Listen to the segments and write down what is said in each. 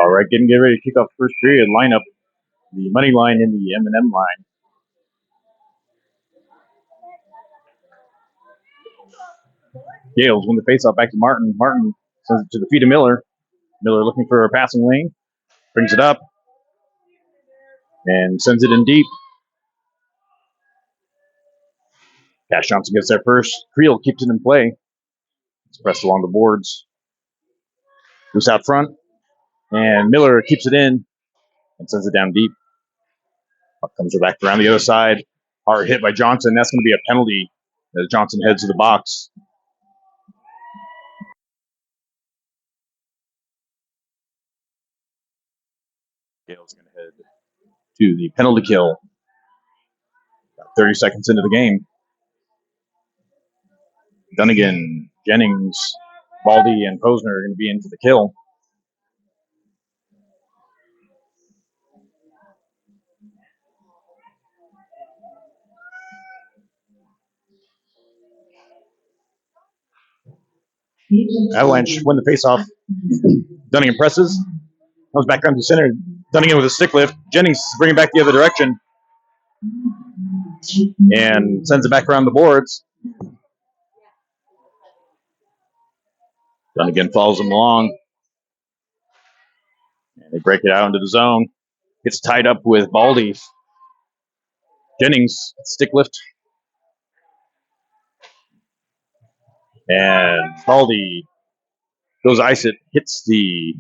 All right, getting ready to kick off first period lineup. The money line in the M&M line. Gales win the faceoff back to Martin. Martin sends it to the feet of Miller. Miller looking for a passing lane. Brings it up. And sends it in deep. Cash Johnson gets there first. Creel keeps it in play. It's pressed along the boards. Loose out front. And Miller keeps it in and sends it down deep. Up comes her back around the other side. Hard hit by Johnson. That's going to be a penalty as Johnson heads to the box. Gale's going to head to the penalty kill. About 30 seconds into the game. Dunnigan, Jennings, Baldi, and Posner are going to be into the kill. Avalanche win the faceoff. Dunnigan presses. Comes back down to center. Dunnigan with a stick lift. Jennings bringing back the other direction. And sends it back around the boards. Dunnigan follows him along. And they break it out into the zone. Gets tied up with Baldi. Jennings, stick lift. And Baldi goes ice it, hits the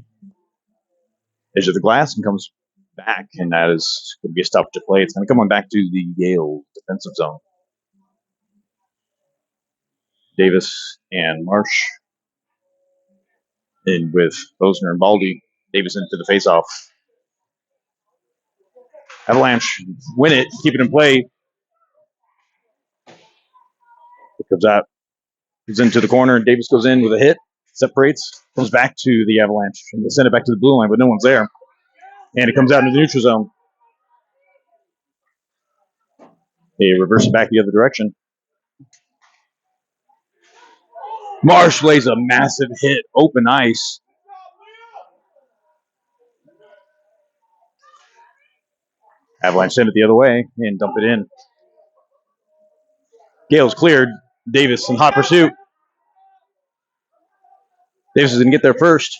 edge of the glass and comes back. And that is going to be a stop to play. It's going to come on back to the Yale defensive zone. Davis and Marsh in with Posner and Baldi. Davis into the faceoff. Avalanche win it, keep it in play. It comes out. He's into the corner. Davis goes in with a hit. Separates. Comes back to the Avalanche. And they send it back to the blue line, but no one's there. And it comes out into the neutral zone. They reverse it back the other direction. Marsh lays a massive hit. Open ice. Avalanche send it the other way and dump it in. Gale's cleared. Davis in hot pursuit. Davis is going to get there first.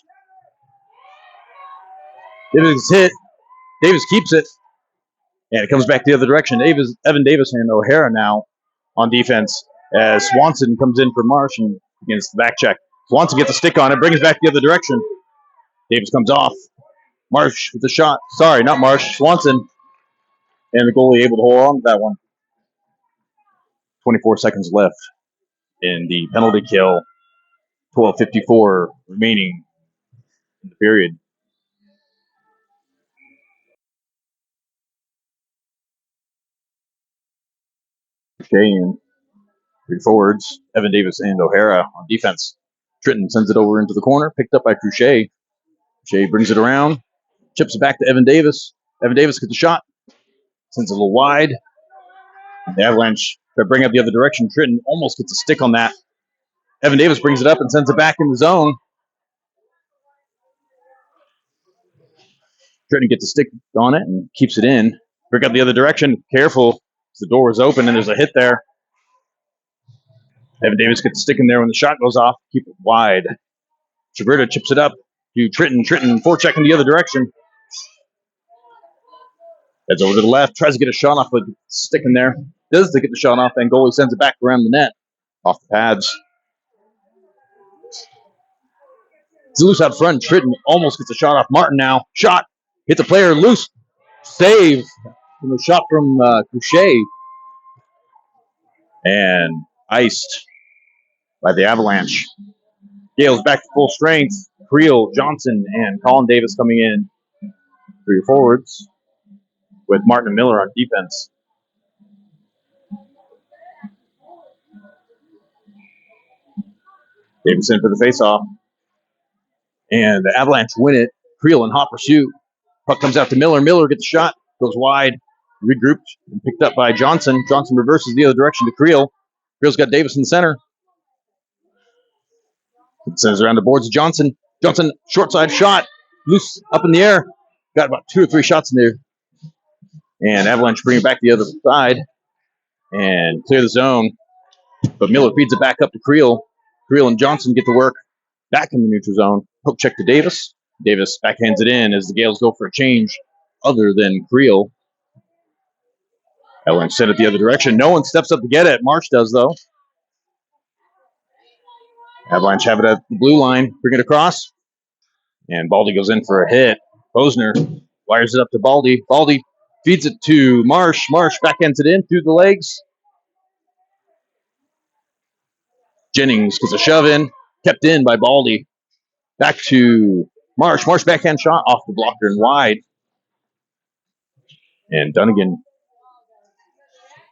Davis is hit. Davis keeps it. And it comes back the other direction. Evan Davis and O'Hara now on defense as Swanson comes in for Marsh and begins the back check. Swanson gets a stick on it, brings it back the other direction. Davis comes off. Marsh with the shot. Sorry, not Marsh. Swanson. And the goalie able to hold on to that one. 24 seconds left in the penalty kill. 12:54 remaining in the period. Cruchet and three forwards, Evan Davis and O'Hara on defense. Tritton sends it over into the corner, picked up by Cruchet. Cruchet brings it around, chips it back to Evan Davis. Evan Davis gets a shot, sends it a little wide. And the Avalanche try to bring up the other direction. Tritton almost gets a stick on that. Evan Davis brings it up and sends it back in the zone. Tritton gets a stick on it and keeps it in. Bring up the other direction. Careful. The door is open and there's a hit there. Evan Davis gets a stick in there when the shot goes off. Keep it wide. Shuberda chips it up to Tritton. Tritton forechecking the other direction. Heads over to the left. Tries to get a shot off with a stick in there. Does to get the shot off and goalie sends it back around the net. Off the pads. It's loose out front. Tritton almost gets a shot off Martin now. Shot. Hits a player loose. Save. From the shot from Cruchet. And iced by the Avalanche. Gale's back to full strength. Creel, Johnson, and Colin Davis coming in for your forwards with Martin and Miller on defense. Davis in for the faceoff. And the Avalanche win it. Creel in hot pursuit. Puck comes out to Miller. Miller gets a shot. Goes wide. Regrouped and picked up by Johnson. Johnson reverses the other direction to Creel. Creel's got Davis in the center. It sends around the boards. Johnson. Johnson, short side shot. loose up in the air. Got about 2 or 3 shots in there. And Avalanche bring it back the other side and clear the zone. But Miller feeds it back up to Creel. Creel and Johnson get to work back in the neutral zone. Poke check to Davis. Davis backhands it in as the Gales go for a change other than Creel. Avalanche sent it the other direction. No one steps up to get it. Marsh does, though. Avalanche have it at the blue line. Bring it across. And Baldi goes in for a hit. Posner wires it up to Baldi. Baldi feeds it to Marsh. Marsh backhands it in through the legs. Jennings gets a shove in. Kept in by Baldi. Back to Marsh. Marsh backhand shot off the blocker and wide. And Dunnigan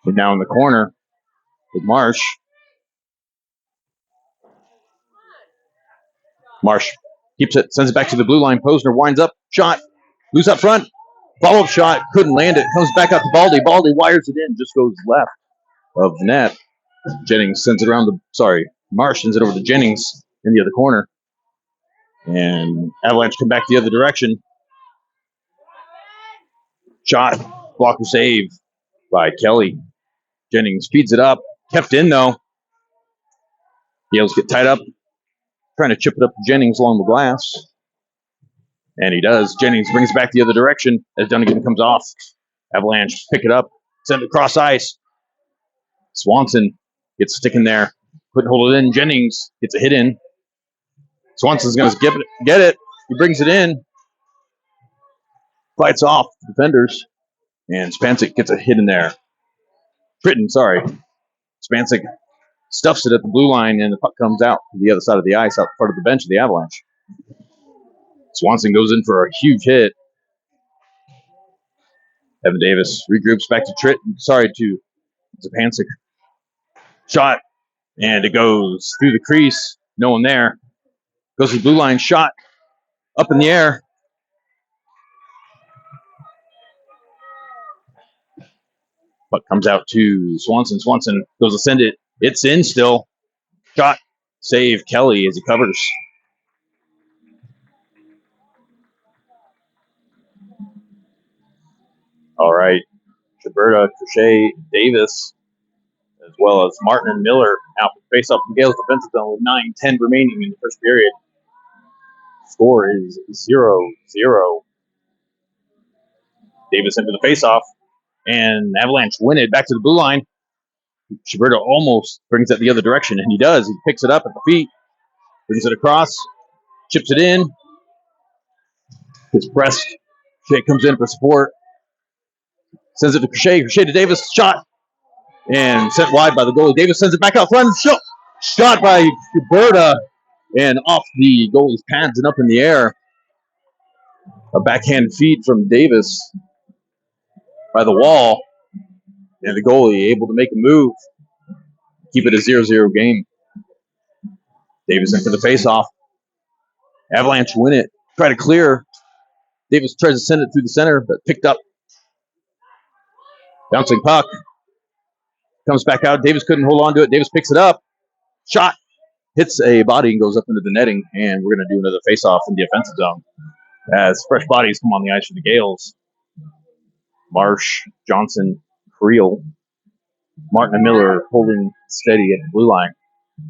now in the corner with Marsh. Marsh keeps it, sends it back to the blue line. Posner winds up, shot, loose up front. Follow-up shot, couldn't land it. Comes back out to Baldi. Baldi wires it in, just goes left of the net. Jennings sends it around Marsh sends it over to Jennings in the other corner. And Avalanche come back the other direction. Shot, blocker save by Kelly. Jennings feeds it up. Kept in, though. Gales get tied up. Trying to chip it up to Jennings along the glass. And he does. Jennings brings it back the other direction as Dunnigan comes off. Avalanche pick it up. Send it across ice. Swanson gets a stick in there. Couldn't hold it in. Jennings gets a hit in. Swanson's going to get it. He brings it in. Fights off the defenders. And Spancic gets a hit in there. Spancic stuffs it at the blue line, and the puck comes out to the other side of the ice, out part of the bench of the Avalanche. Swanson goes in for a huge hit. Evan Davis regroups back to Spancic. Shot, and it goes through the crease. No one there. Goes to the blue line, shot up in the air. Puck comes out to Swanson. Swanson goes to send it. It's in still. Shot. Save Kelly as he covers. All right. Shuberda, Cruchet, Davis, as well as Martin and Miller out for face-off from Gales defensive zone with 9:10 remaining in the first period. Score is 0-0. Davis into the face-off, and Avalanche win it back to the blue line. Shuberda almost brings it the other direction, and he does. He picks it up at the feet, brings it across, chips it in. Gets pressed. Cruchet comes in for support. Sends it to Cruchet. Cruchet to Davis. Shot. And sent wide by the goalie. Davis sends it back out front. Shot by Shuberda. And off the goalie's pads and up in the air. A backhand feed from Davis by the wall. And the goalie able to make a move. Keep it a 0-0 game. Davis in for the faceoff. Avalanche win it. Try to clear. Davis tries to send it through the center, but picked up. Bouncing puck. Comes back out. Davis couldn't hold on to it. Davis picks it up. Shot. Hits a body and goes up into the netting. And we're going to do another face-off in the offensive zone as fresh bodies come on the ice for the Gales. Marsh, Johnson, Creel, Martin and Miller holding steady at the blue line.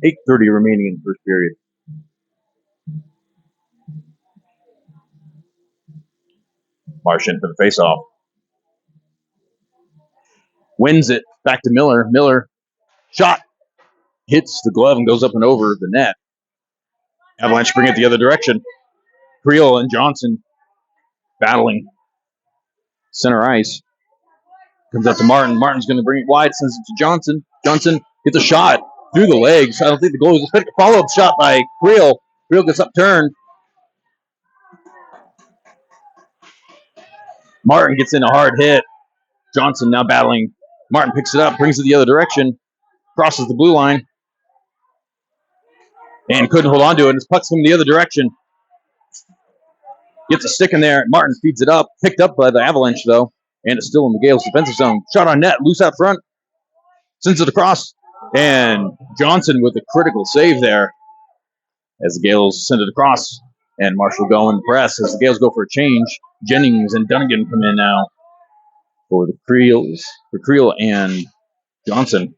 8:30 remaining in the first period. Marsh in for the face-off. Wins it. Back to Miller. Miller. Shot. Hits the glove and goes up and over the net. Avalanche bring it the other direction. Creel and Johnson battling center ice. Comes out to Martin. Martin's going to bring it wide. Sends it to Johnson. Johnson gets a shot through the legs. I don't think the goalie was expecting a follow-up shot by Creel. Creel gets upturned. Martin gets in a hard hit. Johnson now battling. Martin picks it up, brings it the other direction, crosses the blue line, and couldn't hold on to it. His puck's coming the other direction. Gets a stick in there. Martin feeds it up. Picked up by the Avalanche, though, and it's still in the Gales' defensive zone. Shot on net, loose out front. Sends it across, and Johnson with a critical save there as the Gales send it across. And Marshall going press as the Gales go for a change. Jennings and Dunnigan come in now for the Creels, for Creel and Johnson.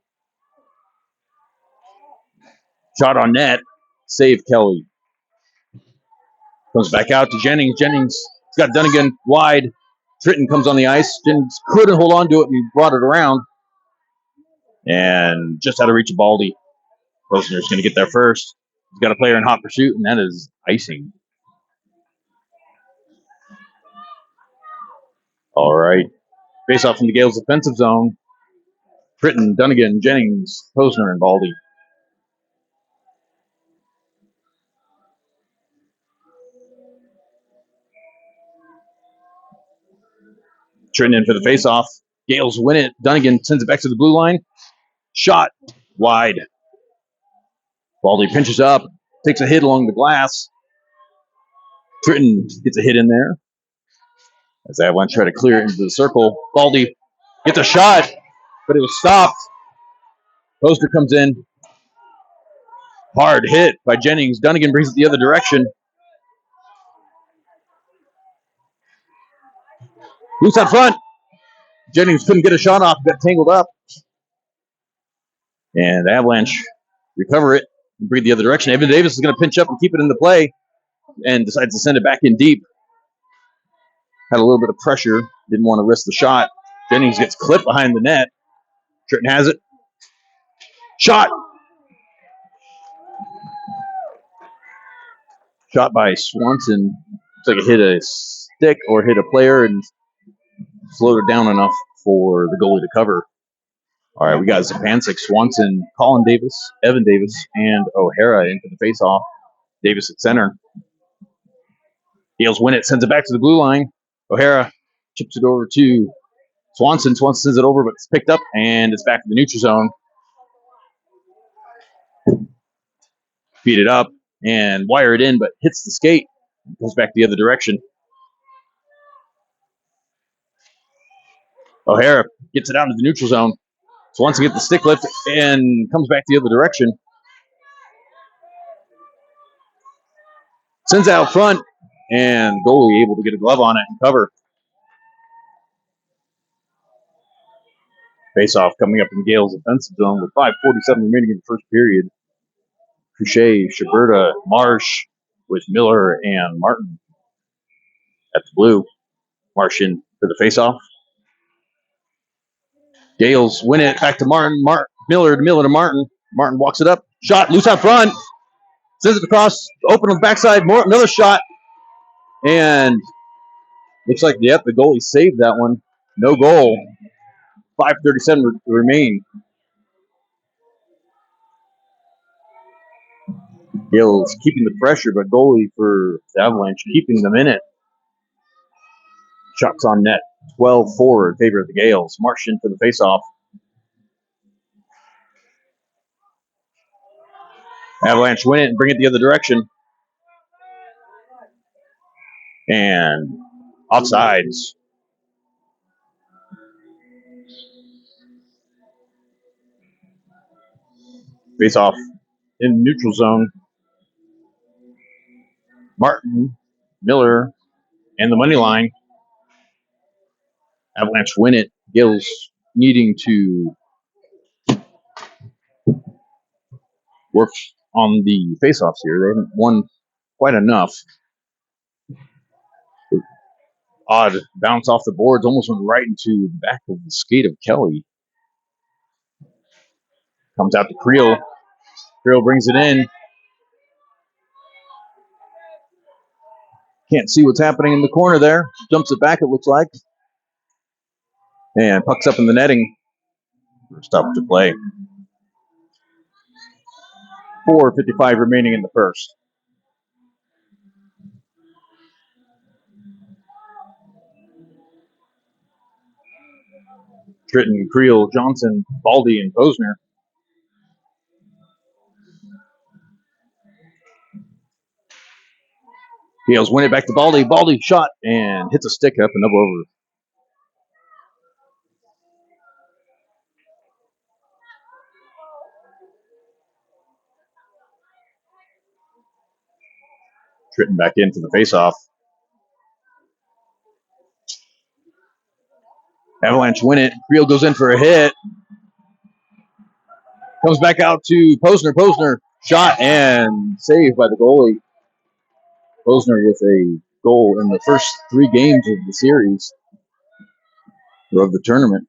Shot on net. Save Kelly. Comes back out to Jennings. Jennings has got Dunnigan wide. Tritton comes on the ice. Jennings couldn't hold on to it and brought it around. And just out of reach of Baldi. Posner's going to get there first. He's got a player in hot pursuit, and that is icing. All right. Face off from the Gales' defensive zone. Tritton, Dunnigan, Jennings, Posner, and Baldi. Tritton in for the face-off. Gales win it. Dunnigan sends it back to the blue line. Shot wide. Baldi pinches up, takes a hit along the glass. Tritton gets a hit in there. As Avalanche try to clear it into the circle. Baldi gets a shot, but it was stopped. Posner comes in. Hard hit by Jennings. Dunnigan brings it the other direction. Loose out front. Jennings couldn't get a shot off, got tangled up. And the Avalanche recover it and breathe the other direction. Evan Davis is going to pinch up and keep it into play and decides to send it back in deep. Had a little bit of pressure, didn't want to risk the shot. Jennings gets clipped behind the net. Tritton has it. Shot. Shot by Swanson. Looks like it hit a stick or hit a player and floated down enough for the goalie to cover. All right, we got Zapancic, Swanson, Colin Davis, Evan Davis, and O'Hara into the faceoff. Davis at center. Gales win it, sends it back to the blue line. O'Hara chips it over to Swanson. Swanson sends it over, but it's picked up, and it's back in the neutral zone. Feed it up and wire it in, but hits the skate. Goes back the other direction. O'Hara gets it out into the neutral zone. Swanson gets the stick lift and comes back the other direction. Sends it out front, and goalie able to get a glove on it and cover. Face-off coming up in Gale's offensive zone with 5:47 remaining in the first period. Cruchet, Shuberda, Marsh with Miller and Martin at the blue. Marsh in for the face-off. Gales win it back to Martin. Miller to Martin. Martin walks it up. Shot loose out front. Sends it across. Open on the backside. Another shot. And looks like, the goalie saved that one. No goal. 5:37 remain. Gales keeping the pressure, but goalie for the Avalanche keeping them in it. Shots on net. 12-4 in favor of the Gales. Marsh in for the faceoff. Avalanche win it and bring it the other direction. And offsides. Face off in neutral zone. Martin, Miller, and the money line. Avalanche win it. Gills needing to work on the face-offs here. They haven't won quite enough. Odd bounce off the boards, almost went right into the back of the skate of Kelly. Comes out to Creel. Creel brings it in. Can't see what's happening in the corner there. Dumps it back, it looks like. And pucks up in the netting. Stop to play. 4:55 remaining in the first. Tritton, Creel, Johnson, Baldi, and Posner. Gales win it back to Baldi. Baldi shot and hits a stick up and up over. Tritton back in for the faceoff. Avalanche win it. Creel goes in for a hit. Comes back out to Posner. Posner shot and saved by the goalie. Posner with a goal in the first 3 games of the series or of the tournament.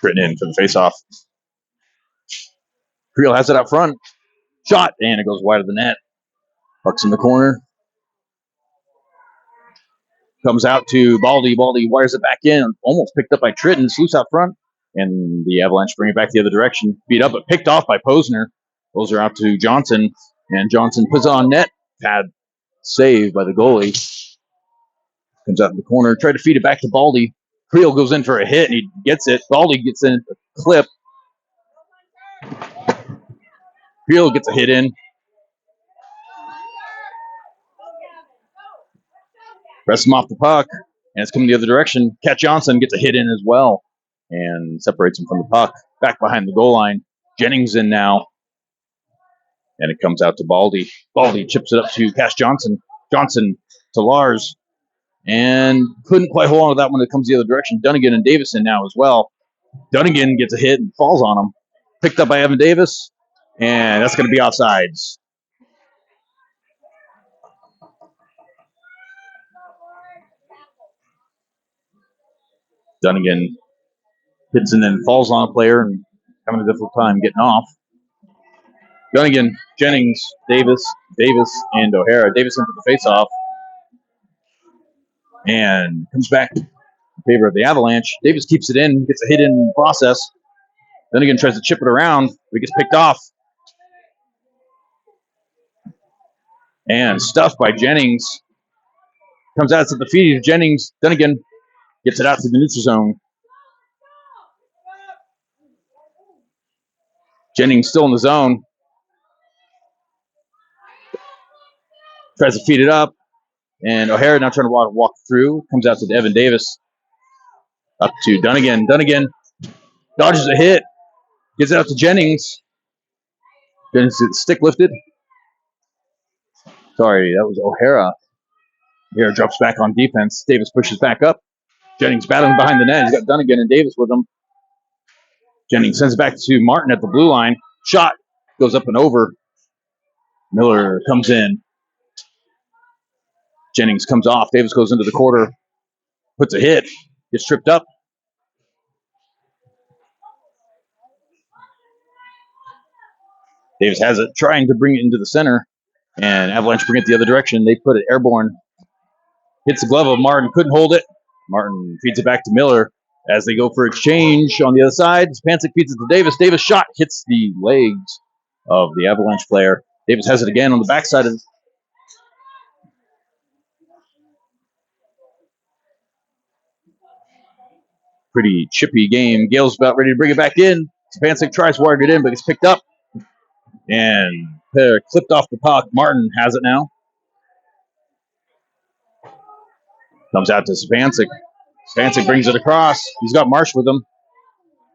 Tritton in for the faceoff. Creel has it up front. Shot, and it goes wide of the net. Puck's in the corner. Comes out to Baldi. Baldi wires it back in. Almost picked up by Tritton. Loose out front. And the Avalanche bring it back the other direction. Beat up, but picked off by Posner. Posner out to Johnson. And Johnson puts it on net. Pad saved by the goalie. Comes out in the corner. Tried to feed it back to Baldi. Creel goes in for a hit, and he gets it. Baldi gets in a clip. Creel gets a hit in. Presses him off the puck, and it's coming the other direction. Cat Johnson gets a hit in as well and separates him from the puck. Back behind the goal line. Jennings in now. And it comes out to Baldi. Baldi chips it up to Cash Johnson. Johnson to Lars. And couldn't quite hold on to that when it comes the other direction. Dunnigan and Davis in now as well. Dunnigan gets a hit and falls on him. Picked up by Evan Davis. And that's going to be offsides. Dunnigan hits and then falls on a player and having a difficult time getting off. Dunnigan, Jennings, Davis, and O'Hara. Davis into the faceoff. And comes back in favor of the Avalanche. Davis keeps it in, gets a hit in the process. Dunnigan tries to chip it around, but he gets picked off. And stuffed by Jennings. Comes out to the feet of Jennings. Dunnigan gets it out to the neutral zone. Jennings still in the zone. Tries to feed it up. And O'Hara now trying to walk through. Comes out to Evan Davis. Up to Dunnigan. Dunnigan dodges a hit. Gets it out to Jennings. Jennings stick lifted. Sorry, that was O'Hara. O'Hara drops back on defense. Davis pushes back up. Jennings battling behind the net. He's got Dunnigan and Davis with him. Jennings sends it back to Martin at the blue line. Shot goes up and over. Miller comes in. Jennings comes off. Davis goes into the quarter. Puts a hit. Gets tripped up. Davis has it, trying to bring it into the center. And Avalanche bring it the other direction. They put it airborne. Hits the glove of Martin. Couldn't hold it. Martin feeds it back to Miller as they go for exchange on the other side. Spancic feeds it to Davis. Davis shot hits the legs of the Avalanche player. Davis has it again on the backside of pretty chippy game. Gale's about ready to bring it back in. Spancic tries wired it in, but gets picked up. And clipped off the puck. Martin has it now. Comes out to Spancic. Spancic brings it across. He's got Marsh with him.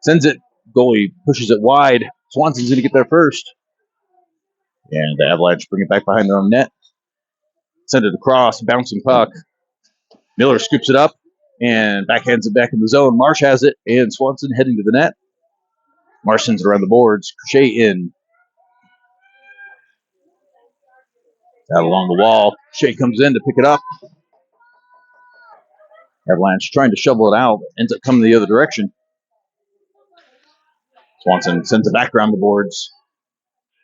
Sends it. Goalie pushes it wide. Swanson's going to get there first. And the Avalanche bring it back behind their own net. Send it across. Bouncing puck. Miller scoops it up and backhands it back in the zone. Marsh has it. And Swanson heading to the net. Marsh sends it around the boards. Cruchet in. Out along the wall. Cruchet comes in to pick it up. Avalanche trying to shovel it out. Ends up coming the other direction. Swanson sends it back around the boards.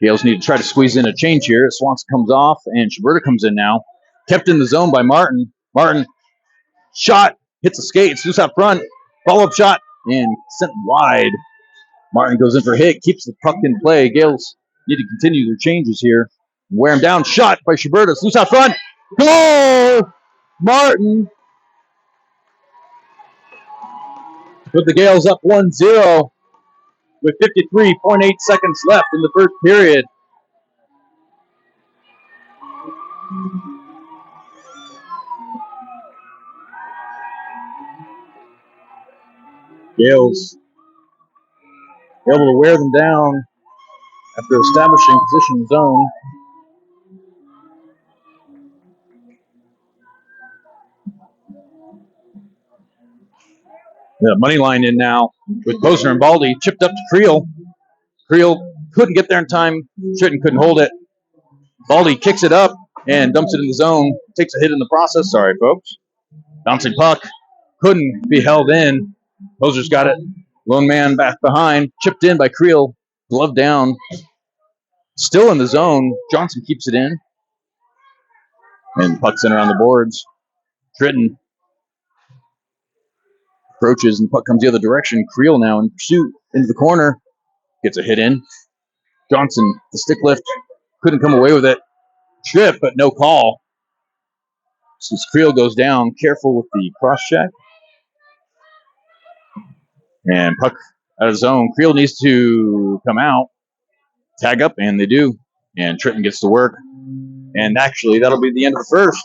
Gales need to try to squeeze in a change here. Swanson comes off, and Shuberda comes in now. Kept in the zone by Martin. Martin shot, hits the skates, loose out front. Follow-up shot, and sent wide. Martin goes in for a hit, keeps the puck in play. Gales need to continue their changes here. Wear him down. Shot by Shuberda. Loose out front. Goal! Martin put the Gales up 1-0 with 53.8 seconds left in the first period. Gales able to wear them down after establishing position zone. The money line in now with Posner and Baldi. Chipped up to Creel. Creel couldn't get there in time. Couldn't hold it. Baldi kicks it up and dumps it in the zone. Takes a hit in the process. Sorry, folks. Bouncing puck. Couldn't be held in. Posner's got it. Lone man back behind. Chipped in by Creel. Glove down. Still in the zone. Johnson keeps it in. And puck's in around the boards. Tritton approaches and puck comes the other direction. Creel now in pursuit into the corner. Gets a hit in. Johnson, the stick lift. Couldn't come away with it. Trip, but no call. Since Creel goes down, careful with the cross check. And puck out of zone. Creel needs to come out. Tag up, and they do. And Tritton gets to work. And actually, that'll be the end of the first.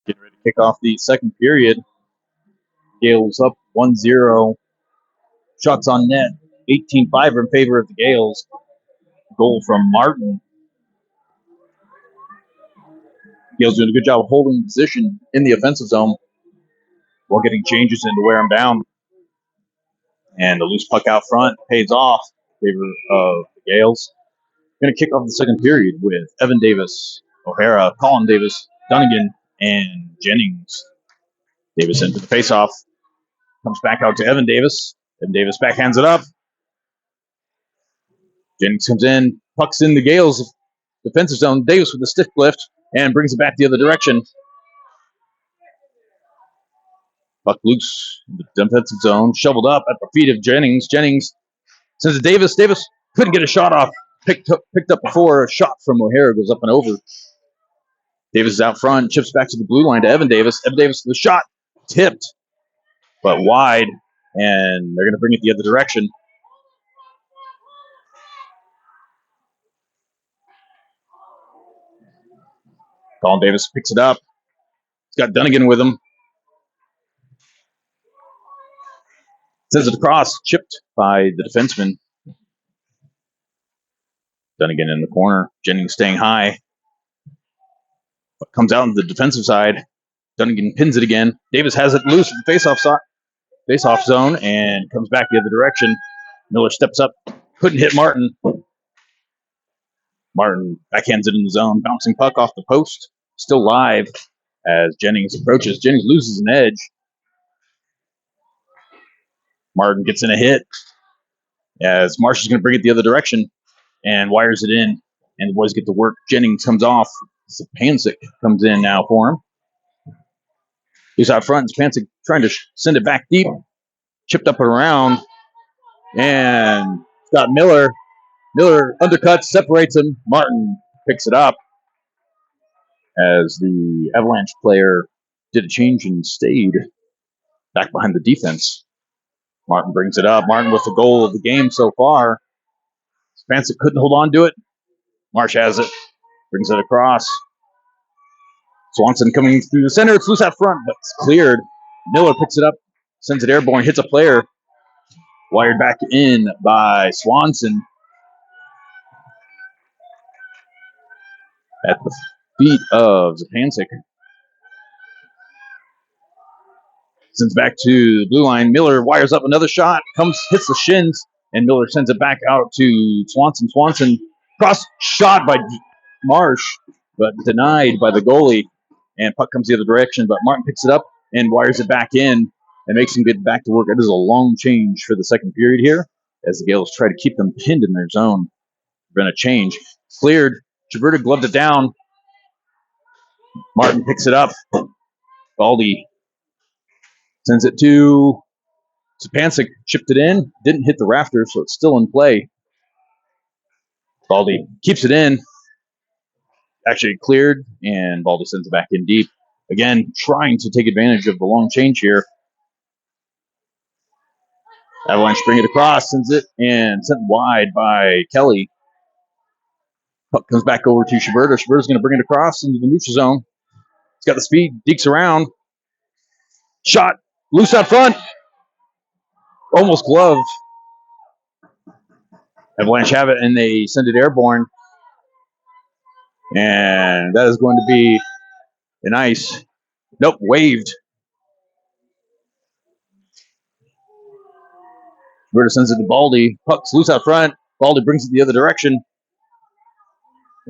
Getting ready to kick off the second period. Gales up 1-0. Shots on net. 18-5 in favor of the Gales. Goal from Martin. Gales doing a good job of holding position in the offensive zone while getting changes in to wear them down. And the loose puck out front pays off in favor of the Gales. Going to kick off the second period with Evan Davis, O'Hara, Colin Davis, Dunnigan, and Jennings. Davis into the faceoff. Comes back out to Evan Davis. Evan Davis backhands it up. Jennings comes in, pucks in the Gales' defensive zone. Davis with the stick lift and brings it back the other direction. Puck loose in the defensive zone, shoveled up at the feet of Jennings. Jennings sends it to Davis. Davis couldn't get a shot off. Picked up before a shot from O'Hara goes up and over. Davis is out front, chips back to the blue line to Evan Davis. Evan Davis with the shot, tipped, but wide, and they're going to bring it the other direction. Colin Davis picks it up. He's got Dunnigan with him. Sends it across, chipped by the defenseman. Dunnigan in the corner. Jennings staying high. Comes out on the defensive side. Dunnigan pins it again. Davis has it loose in the face-off zone and comes back the other direction. Miller steps up. Couldn't hit Martin. Martin backhands it in the zone. Bouncing puck off the post. Still live as Jennings approaches. Jennings loses an edge. Martin gets in a hit as Marsh is going to bring it the other direction and wires it in. And the boys get to work. Jennings comes off. Pancic comes in now for him. He's out front. Pancic trying to send it back deep. Chipped up and around. And got Miller. Miller undercuts, separates him. Martin picks it up as the Avalanche player did a change and stayed back behind the defense. Martin brings it up. Martin with the goal of the game so far. Pancic couldn't hold on to it. Marsh has it. Brings it across. Swanson coming through the center. It's loose out front, but it's cleared. Miller picks it up, sends it airborne, hits a player. Wired back in by Swanson. At the feet of Pancic. Sends back to the blue line. Miller wires up another shot. Hits the shins, and Miller sends it back out to Swanson. Swanson cross shot by Marsh, but denied by the goalie. And puck comes the other direction, but Martin picks it up and wires it back in and makes him get back to work. It is a long change for the second period here as the Gales try to keep them pinned in their zone. We're going to change. Cleared. Shuberda gloved it down. Martin picks it up. Baldi sends it to Stepancic, chipped it in, didn't hit the rafters, so it's still in play. Baldi keeps it in, actually cleared, and Baldi sends it back in deep. Again, trying to take advantage of the long change here. Avalanche bring it across, sends it, and sent wide by Kelly. Puck comes back over to Shuberda. Shuberda's going to bring it across into the neutral zone. He's got the speed, dekes around. Shot, loose out front. Almost gloved. Avalanche have it, and they send it airborne. And that is going to be an ice. Nope, waved. Shuberda sends it to Baldi. Puck's loose out front. Baldi brings it the other direction.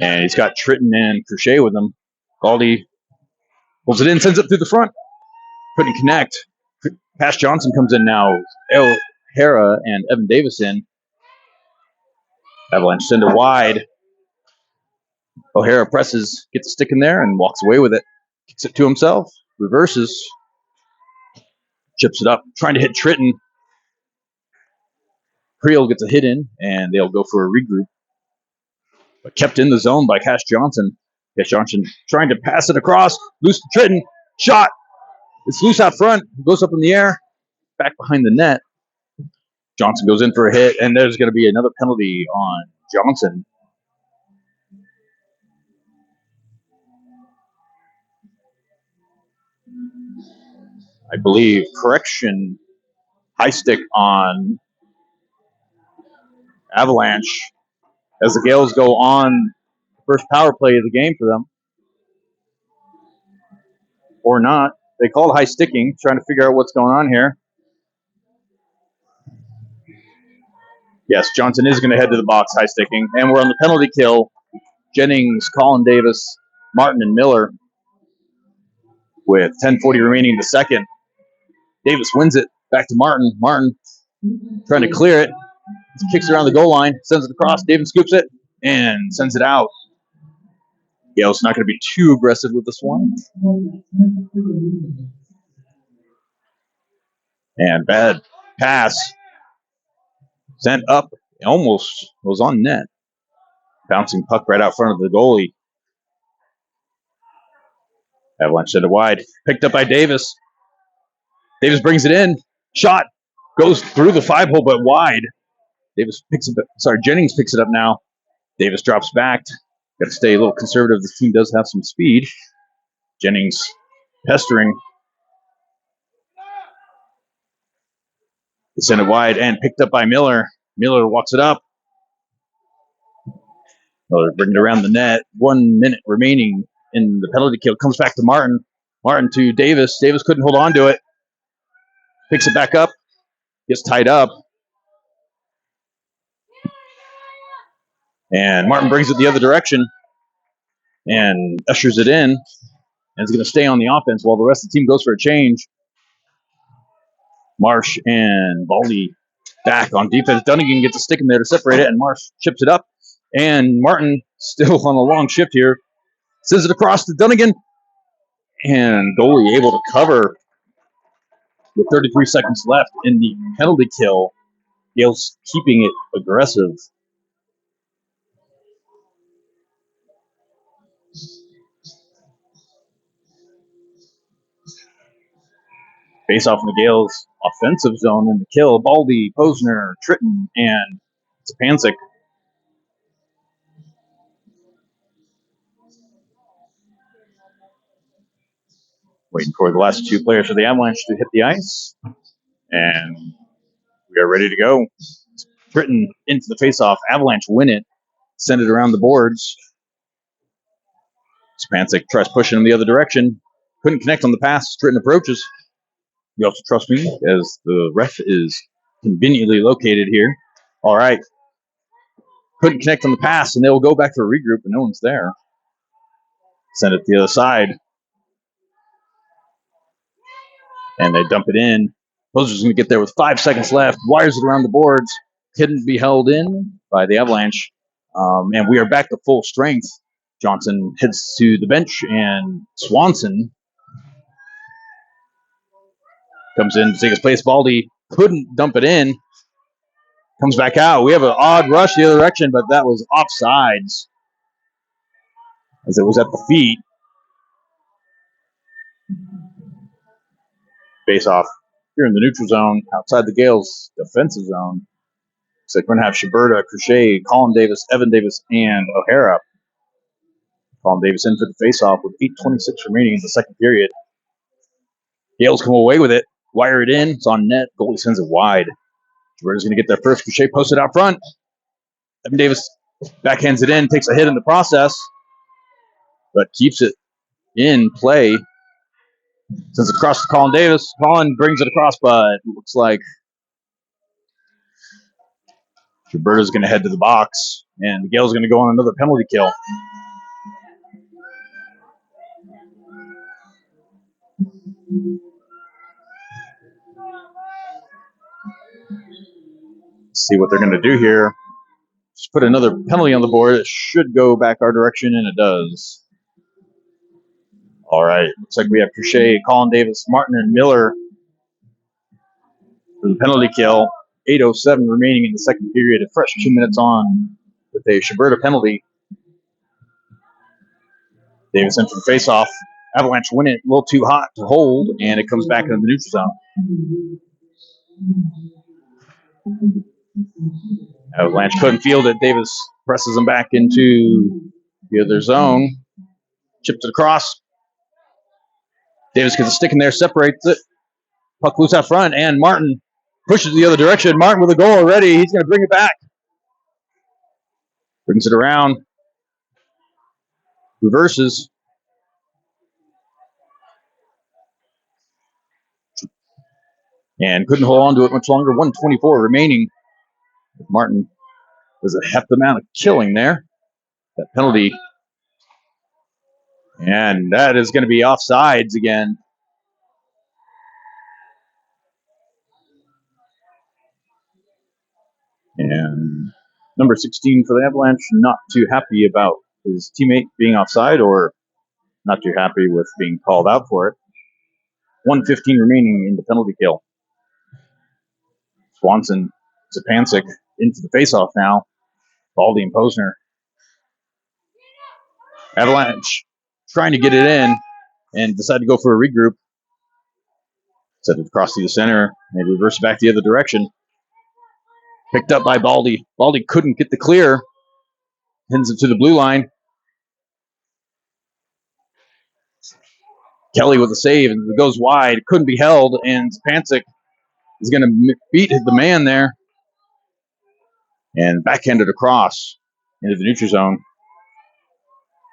And he's got Tritton and Cruchet with him. Baldi pulls it in, sends it through the front. Couldn't connect. Past Johnson comes in now. O'Hara and Evan Davis in. Avalanche send it wide. O'Hara presses, gets a stick in there, and walks away with it. Kicks it to himself. Reverses. Chips it up. Trying to hit Tritton. Creel gets a hit in, and they'll go for a regroup. But kept in the zone by Cash Johnson. Cash Johnson trying to pass it across. Loose to Tritton. Shot. It's loose out front. Goes up in the air. Back behind the net. Johnson goes in for a hit, and there's going to be another penalty on Johnson. I believe correction, high stick on Avalanche as the Gales go on the first power play of the game for them. Or not. They call it high sticking, trying to figure out what's going on here. Yes, Johnson is going to head to the box, high sticking. And we're on the penalty kill. Jennings, Colin Davis, Martin, and Miller with 10:40 remaining in the second. Davis wins it. Back to Martin. Martin trying to clear it. Kicks around the goal line. Sends it across. Davis scoops it and sends it out. Gale's not going to be too aggressive with this one. And bad pass. Sent up. Almost was on net. Bouncing puck right out front of the goalie. Avalanche sent it wide. Picked up by Davis. Davis brings it in. Shot. Goes through the 5-hole, but wide. Jennings picks it up now. Davis drops back. Got to stay a little conservative. This team does have some speed. Jennings pestering. They send it wide and picked up by Miller. Miller walks it up. Miller bringing it around the net. 1 minute remaining in the penalty kill. Comes back to Martin. Martin to Davis. Davis couldn't hold on to it. Picks it back up. Gets tied up. And Martin brings it the other direction and ushers it in. And is going to stay on the offense while the rest of the team goes for a change. Marsh and Baldi back on defense. Dunnigan gets a stick in there to separate it, and Marsh chips it up. And Martin still on a long shift here. Sends it across to Dunnigan. And goalie able to cover with 33 seconds left in the penalty kill. Gale's keeping it aggressive. Face off in the Gales' offensive zone in the kill. Baldi, Posner, Tritton, and Stepancic. Waiting for the last two players for the Avalanche to hit the ice. And we are ready to go. Tritton into the face-off. Avalanche win it. Send it around the boards. Stepancic tries pushing him the other direction. Couldn't connect on the pass. Tritton approaches. You also trust me, as the ref is conveniently located here. All right. Couldn't connect on the pass, and they will go back for a regroup, but no one's there. Send it to the other side. And they dump it in. Posner's going to get there with 5 seconds left. Wires it around the boards. Couldn't be held in by the Avalanche. And we are back to full strength. Johnson heads to the bench, and Swanson comes in to take his place. Baldi couldn't dump it in. Comes back out. We have an odd rush the other direction, but that was offsides, as it was at the feet. Face off here in the neutral zone, outside the Gales' defensive zone. Looks like we're going to have Shuberda, Cruchet, Colin Davis, Evan Davis, and O'Hara. Colin Davis in for the face-off with 8:26 remaining in the second period. Gales come away with it. Wire it in. It's on net. Goalie sends it wide. Shuberda's going to get there first. Cruchet posted out front. Evan Davis backhands it in, takes a hit in the process, but keeps it in play. Sends it across to Colin Davis. Colin brings it across, but it looks like Shuberda's going to head to the box, and the Gales going to go on another penalty kill. See what they're going to do here. Just put another penalty on the board. It should go back our direction, and it does. All right. Looks like we have Cruchet, Colin Davis, Martin, and Miller for the penalty kill. 8:07 remaining in the second period. A fresh 2 minutes on with a Shuberda penalty. Davis in for the face-off. Avalanche win it a little too hot to hold, and it comes back into the neutral zone. Avalanche couldn't field it. Davis presses him back into the other zone. Chips it across. Davis gets a stick in there, separates it. Puck loose out front, and Martin pushes the other direction. Martin with a goal already. He's going to bring it back. Brings it around. Reverses. And couldn't hold on to it much longer. 1:24 remaining. Martin was a heft amount of killing there. That penalty. And that is going to be offsides again. And number 16 for the Avalanche, not too happy about his teammate being offside, or not too happy with being called out for it. 1:15 remaining in the penalty kill. Swanson, Zapancic into the faceoff now. Baldi and Posner. Avalanche trying to get it in and decide to go for a regroup. Set it across to the center and reverse back the other direction. Picked up by Baldi. Baldi couldn't get the clear. Hits it to the blue line. Kelly with a save, and it goes wide. Couldn't be held, and Zapancic is going to beat the man there. And backhanded across into the neutral zone.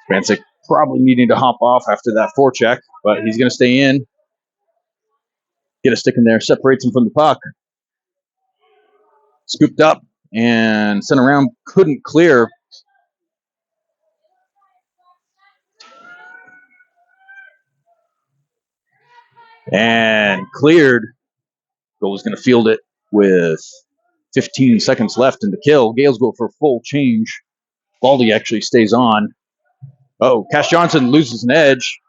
Zapancic probably needing to hop off after that forecheck, but he's going to stay in. Get a stick in there, separates him from the puck. Scooped up and sent around, couldn't clear. And cleared. Goalie's going to field it with 15 seconds left in the kill. Gales go for a full change. Baldi actually stays on. Oh, Cash Johnson loses an edge.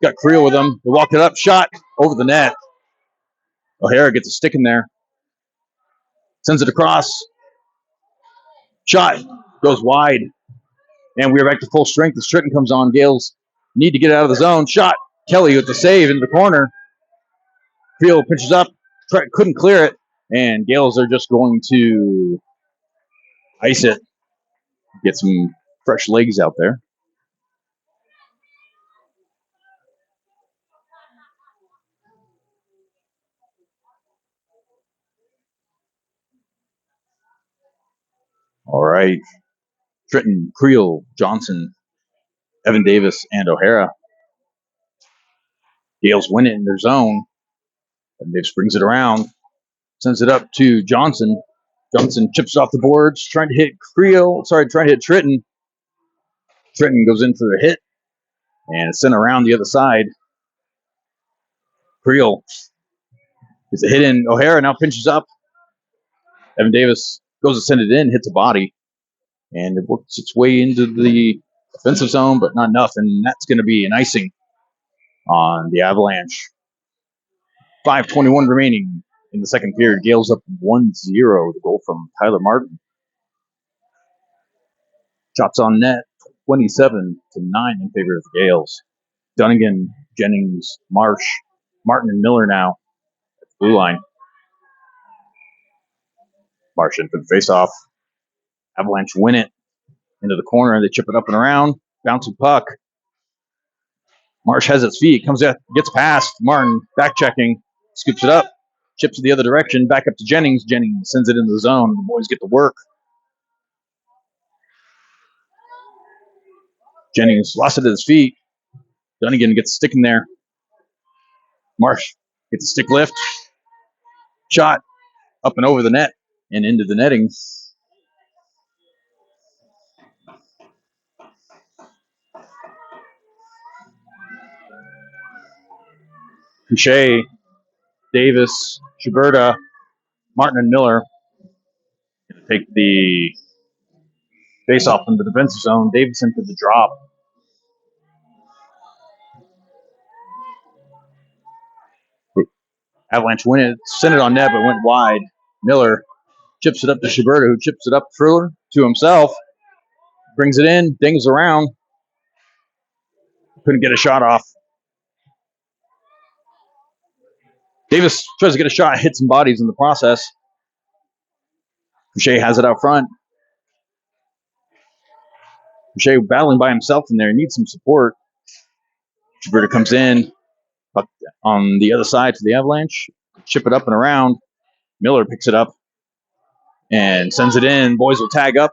Got Creel with him. They walked it up, shot over the net. O'Hara gets a stick in there. Sends it across. Shot goes wide. And we are back to full strength. The Stritton comes on. Gales need to get out of the zone. Shot. Kelly with the save into the corner. Creel pitches up. Couldn't clear it. And Gales are just going to ice it. Get some fresh legs out there. All right. Trenton, Creel, Johnson, Evan Davis, and O'Hara. Gales win it in their zone. And Davis brings it around, sends it up to Johnson. Johnson chips off the boards, trying to hit Creel. Trying to hit Tritton. Tritton goes in for a hit and it's sent around the other side. Creel gets a hit in. O'Hara now pinches up. Evan Davis goes to send it in, hits a body, and it works its way into the offensive zone, but not enough, and that's going to be an icing on the Avalanche. 5:21 remaining in the second period. Gales up 1-0. The goal from Tyler Martin. Shots on net, 27-9 in favor of the Gales. Dunnigan, Jennings, Marsh, Martin, and Miller now at the blue line. Marsh in for the faceoff. Avalanche win it into the corner. They chip it up and around. Bouncing puck. Marsh has its feet. Comes out, gets past. Martin back checking. Scoops it up. Chips it the other direction. Back up to Jennings. Jennings sends it into the zone. The boys get to work. Jennings lost it at his feet. Dunnigan gets a stick in there. Marsh gets a stick lift. Shot up and over the net and into the netting. Cruchet, Davis, Shuberda, Martin, and Miller take the face off in the defensive zone. Davis into the drop. Avalanche win it. Sent it on net, but went wide. Miller chips it up to Shuberda, who chips it up through to himself. Brings it in, dings around. Couldn't get a shot off. Davis tries to get a shot, hits some bodies in the process. Cruchet has it out front. Cruchet battling by himself in there. Needs some support. Shuberda comes in on the other side to the Avalanche. Chip it up and around. Miller picks it up and sends it in. Boys will tag up.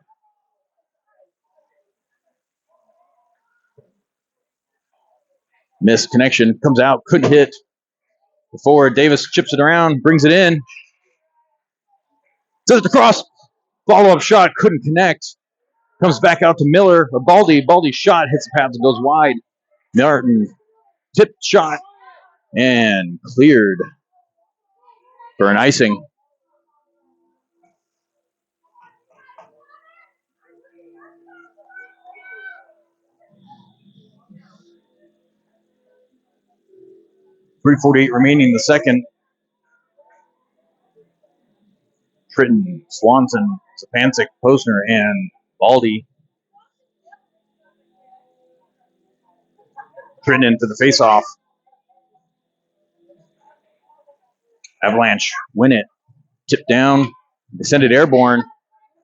Missed connection. Comes out. Couldn't hit. Forward. Davis chips it around. Brings it in. Sends it across. Follow-up shot. Couldn't connect. Comes back out to Miller. Or Baldi. Baldi's shot hits the pads and goes wide. Martin tipped shot and cleared for an icing. .348 remaining in the second. Tritton, Swanson, Sapancic, Posner, and Baldi. Tritton into the face-off. Avalanche win it. Tip down. They send it airborne.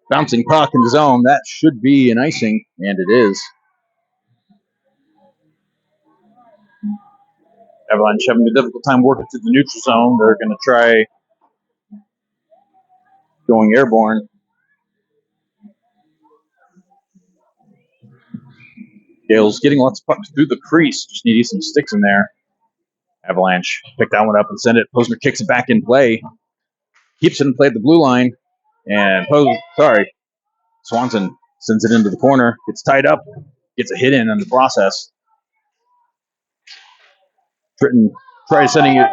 Bouncing puck in the zone. That should be an icing, and it is. Avalanche having a difficult time working through the neutral zone. They're going to try going airborne. Gale's getting lots of pucks through the crease. Just need some sticks in there. Avalanche pick that one up and send it. Posner kicks it back in play. Keeps it in play at the blue line. And Swanson sends it into the corner. Gets tied up. Gets a hit in the process. Tritton tries sending it.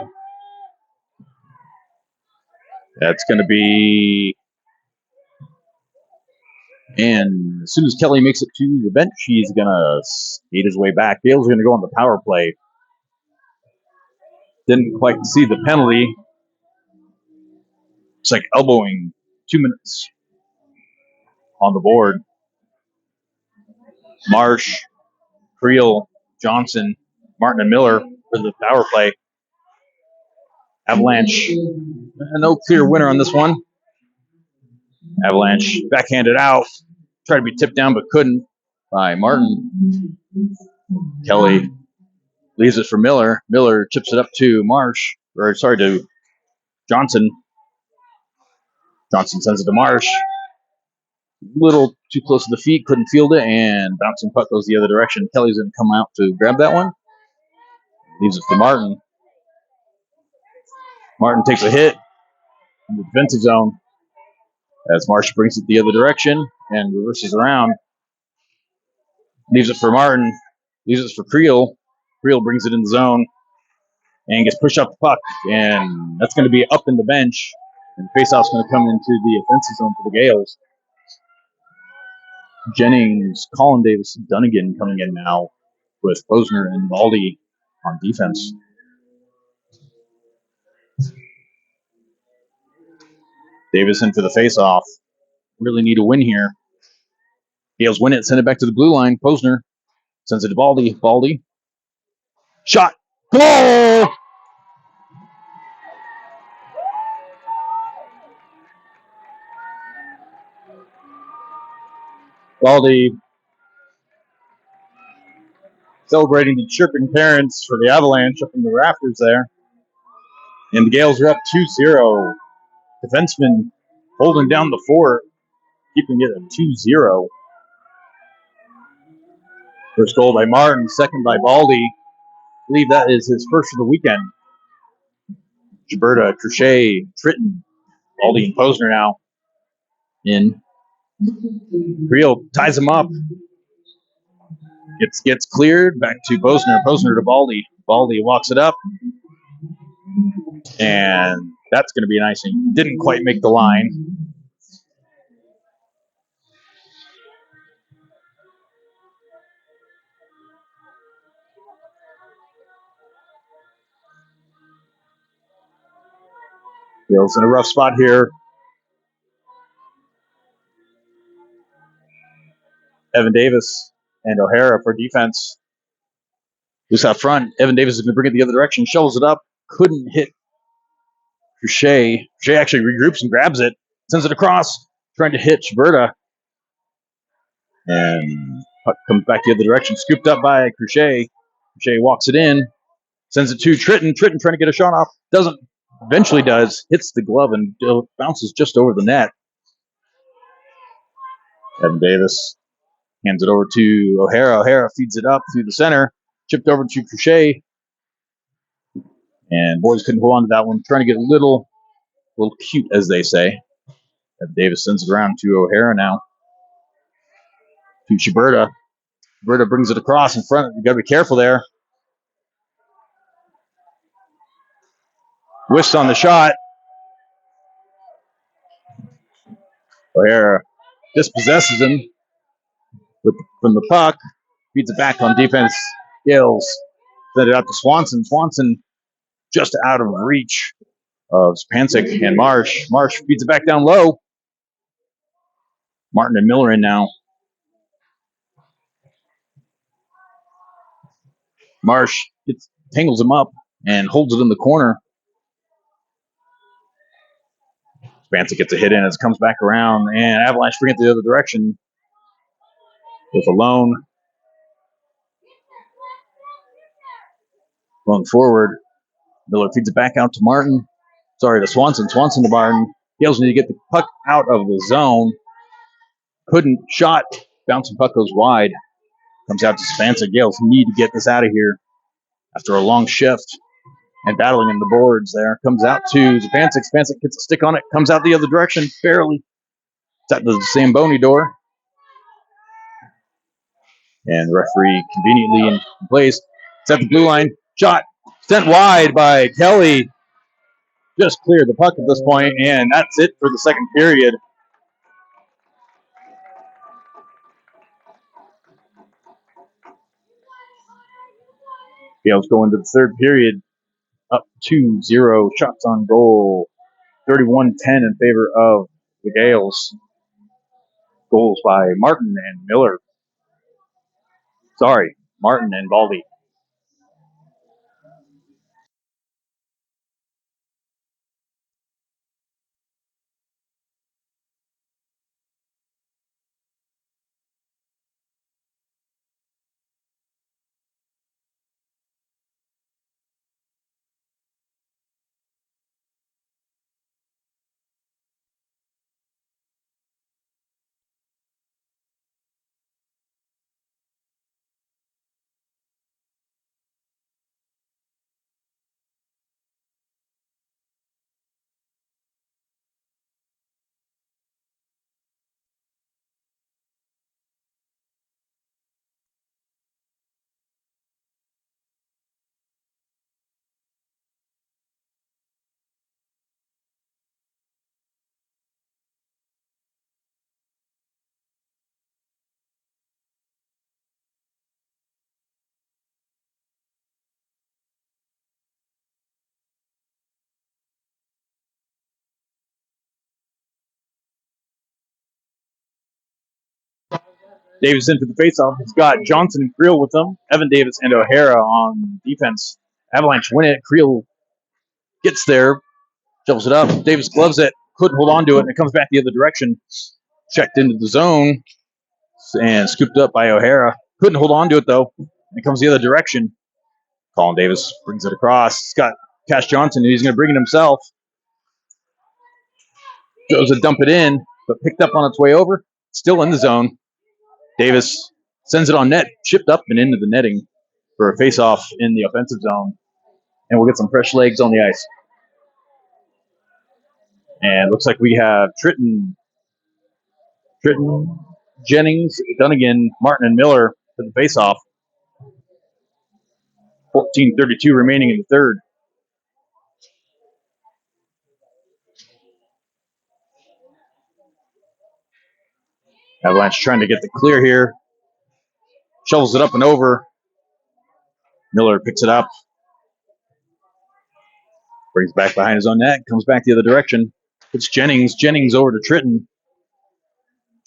That's going to be... And as soon as Kelly makes it to the bench, he's going to skate his way back. Gale's going to go on the power play. Didn't quite see the penalty. It's like elbowing 2 minutes on the board. Marsh, Creel, Johnson, Martin, and Miller for the power play. Avalanche, no clear winner on this one. Avalanche backhanded out. Tried to be tipped down, but couldn't by Martin. Kelly leaves it for Miller. Miller chips it up to to Johnson. Johnson sends it to Marsh. Little too close to the feet, couldn't field it, and bouncing puck goes the other direction. Kelly's going to come out to grab that one. Leaves it for Martin. Martin takes a hit in the defensive zone as Marsh brings it the other direction and reverses around. Leaves it for Martin. Leaves it for Creel. Creel brings it in the zone and gets pushed off the puck. And that's going to be up in the bench. And faceoff's going to come into the offensive zone for the Gales. Jennings, Colin Davis, Dunnigan coming in now with Posner and Baldi on defense. Davis in for the faceoff. Really need a win here. Gales win it, send it back to the blue line. Posner sends it to Baldi. Baldi. Shot. Goal! Baldi celebrating the chirping parents for the Avalanche up in the rafters there. And the Gales are up 2-0. Defenseman holding down the fort, keeping it at 2-0. First goal by Martin, second by Baldi. I believe that is his first of the weekend. Shuberda, Cruchet, Tritton, Baldi and Posner now in. Creel ties him up. Gets cleared back to Posner. Posner to Baldi. Baldi walks it up. And that's going to be an icing. Didn't quite make the line. Gales in a rough spot here. Evan Davis and O'Hara for defense. Loose out front. Evan Davis is going to bring it the other direction. Shovels it up. Couldn't hit Cruchet. Cruchet actually regroups and grabs it. Sends it across. Trying to hit Shuberda. And puck comes back the other direction. Scooped up by Cruchet. Cruchet walks it in. Sends it to Tritton. Tritton trying to get a shot off. Doesn't. Eventually does. Hits the glove and bounces just over the net. Evan Davis hands it over to O'Hara. O'Hara feeds it up through the center. Chipped over to Cruchet. And boys couldn't hold on to that one. Trying to get a little cute, as they say. Evan Davis sends it around to O'Hara now. To Shuberda. Shuberda brings it across in front. You got to be careful there. Whiffs on the shot. O'Hara dispossesses him from the puck. Feeds it back on defense. Gales send it out to Swanson. Swanson just out of reach of Spancic and Marsh. Marsh feeds it back down low. Martin and Miller in now. Marsh tangles him up and holds it in the corner. Spancic gets a hit in as it comes back around, and Avalanche bring it the other direction with a lone. Going forward, Miller feeds it back out to Martin. Sorry, to Swanson. Swanson to Martin. Gales need to get the puck out of the zone. Couldn't. Shot. Bouncing puck goes wide. Comes out to Spancic. Gales need to get this out of here after a long shift and battling in the boards there. Comes out to Spancic. Spancic gets a stick on it. Comes out the other direction. Barely. It's at the Zamboni door. And the referee conveniently in place. It's at the blue line. Shot. Sent wide by Kelly. Just cleared the puck at this point, and that's it for the second period. Gales go into the third period up 2-0. Shots on goal. 31-10 in favor of the Gales. Goals by Martin and Miller. Sorry, Martin and Baldi. Davis in for the faceoff. He's got Johnson and Creel with them. Evan Davis and O'Hara on defense. Avalanche win it. Creel gets there, shovels it up. Davis gloves it. Couldn't hold on to it, and it comes back the other direction. Checked into the zone and scooped up by O'Hara. Couldn't hold on to it, though. It comes the other direction. Colin Davis brings it across. He's got Cash Johnson, and he's going to bring it himself. Goes to dump it in, but picked up on its way over. Still in the zone. Davis sends it on net, chipped up and into the netting for a face-off in the offensive zone. And we'll get some fresh legs on the ice. And looks like we have Tritton, Jennings, Dunnigan, Martin, and Miller for the face-off. 14:32 remaining in the third. Avalanche trying to get the clear here. Shovels it up and over. Miller picks it up. Brings it back behind his own net. Comes back the other direction. It's Jennings. Jennings over to Tritton.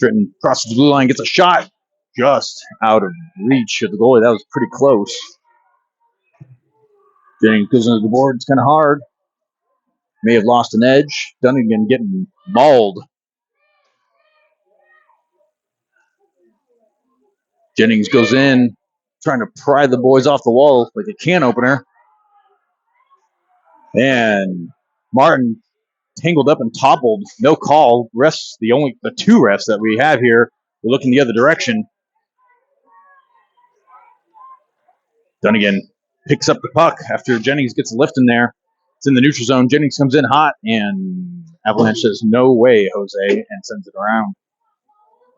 Tritton crosses the blue line, gets a shot. Just out of reach of the goalie. That was pretty close. Jennings goes into the board. It's kind of hard. May have lost an edge. Dunnigan getting mauled. Jennings goes in, trying to pry the boys off the wall like a can opener. And Martin tangled up and toppled. No call. Refs, the two refs that we have here, we're looking the other direction. Dunnigan picks up the puck after Jennings gets a lift in there. It's in the neutral zone. Jennings comes in hot, and Avalanche says, "No way, Jose," and sends it around.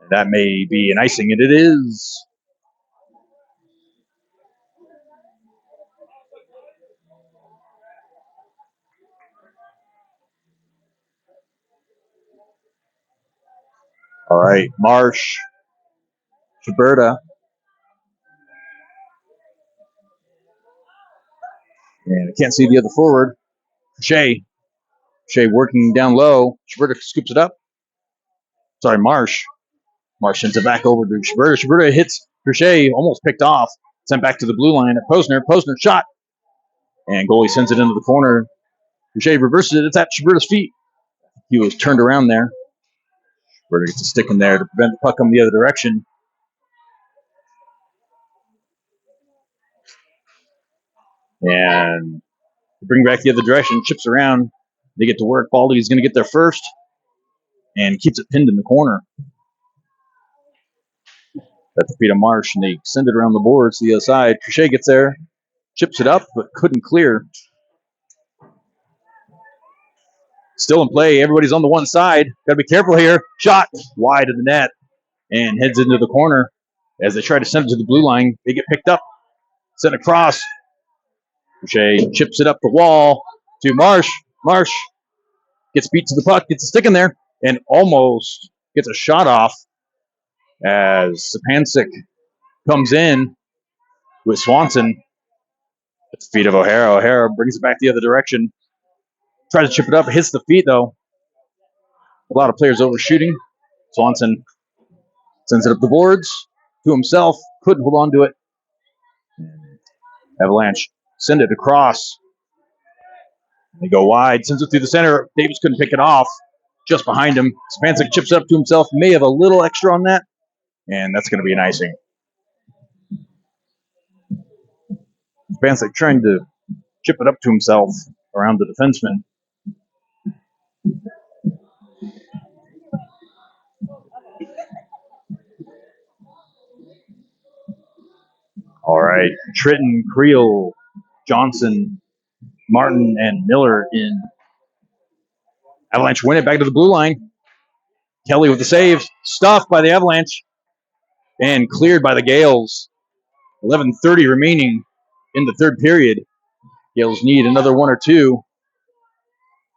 And that may be an icing, and it is. All right, Marsh, Shuberda, and I can't see the other forward. Cruchet working down low. Shuberda scoops it up. Sorry, Marsh. Marsh sends it back over to Shuberda. Shuberda hits Cruchet, almost picked off. Sent back to the blue line at Posner. Posner shot. And goalie sends it into the corner. Cruchet reverses it. It's at Shuberda's feet. He was turned around there. Shuberda gets a stick in there to prevent the puck coming the other direction. And bring back the other direction. Chips around. They get to work. Baldi is going to get there first. And keeps it pinned in the corner. At the feet of Marsh, and they send it around the boards to the other side. Cruchet gets there, chips it up, but couldn't clear. Still in play. Everybody's on the one side. Got to be careful here. Shot wide of the net and heads into the corner. As they try to send it to the blue line, they get picked up, sent across. Cruchet chips it up the wall to Marsh. Marsh gets beat to the puck, gets a stick in there, and almost gets a shot off as Sapancic comes in with Swanson at the feet of O'Hara. O'Hara brings it back the other direction. Tries to chip it up. Hits the feet, though. A lot of players overshooting. Swanson sends it up the boards to himself. Couldn't hold on to it. Avalanche send it across. They go wide. Sends it through the center. Davis couldn't pick it off. Just behind him. Spancic chips it up to himself. May have a little extra on that. And that's going to be an icing. Spancic trying to chip it up to himself around the defenseman. All right. Tritton, Creel, Johnson, Martin, and Miller in. Avalanche win it back to the blue line. Kelly with the save. Stuffed by the Avalanche. And cleared by the Gales. 11:30 remaining in the third period. Gales need another one or two.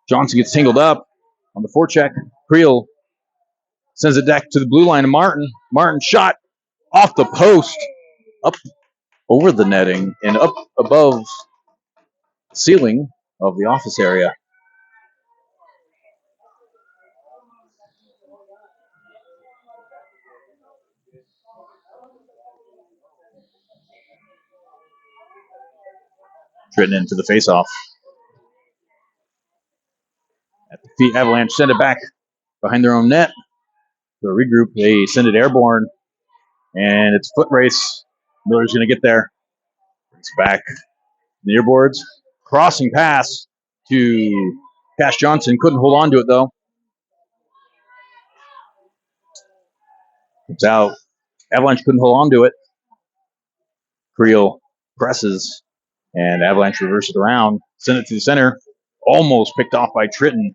Johnson gets tangled up on the forecheck. Creel sends it back to the blue line to Martin. Martin shot off the post, up over the netting, and up above the ceiling of the office area. Tritton into the faceoff. At the feet, Avalanche send it back behind their own net. To a regroup, they send it airborne, and it's a foot race. Miller's going to get there. It's back. Near boards. Crossing pass to Cash Johnson. Couldn't hold on to it, though. It's out. Avalanche couldn't hold on to it. Creel presses, and Avalanche reverse it around. Send it to the center. Almost picked off by Tritton.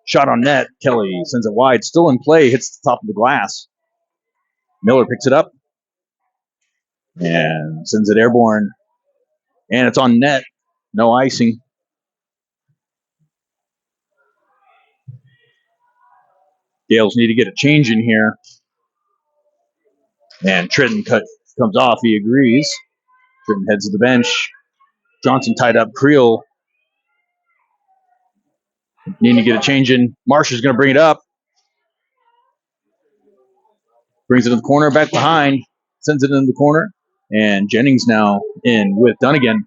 Shot on net. Kelly sends it wide. Still in play. Hits the top of the glass. Miller picks it up and sends it airborne. And it's on net. No icing. Gales need to get a change in here. And Tritton comes off. He agrees. Tritton heads to the bench. Johnson tied up. Creel needing to get a change in. Marsh is going to bring it up. Brings it to the corner, back behind. Sends it in the corner. And Jennings now in with Dunnigan.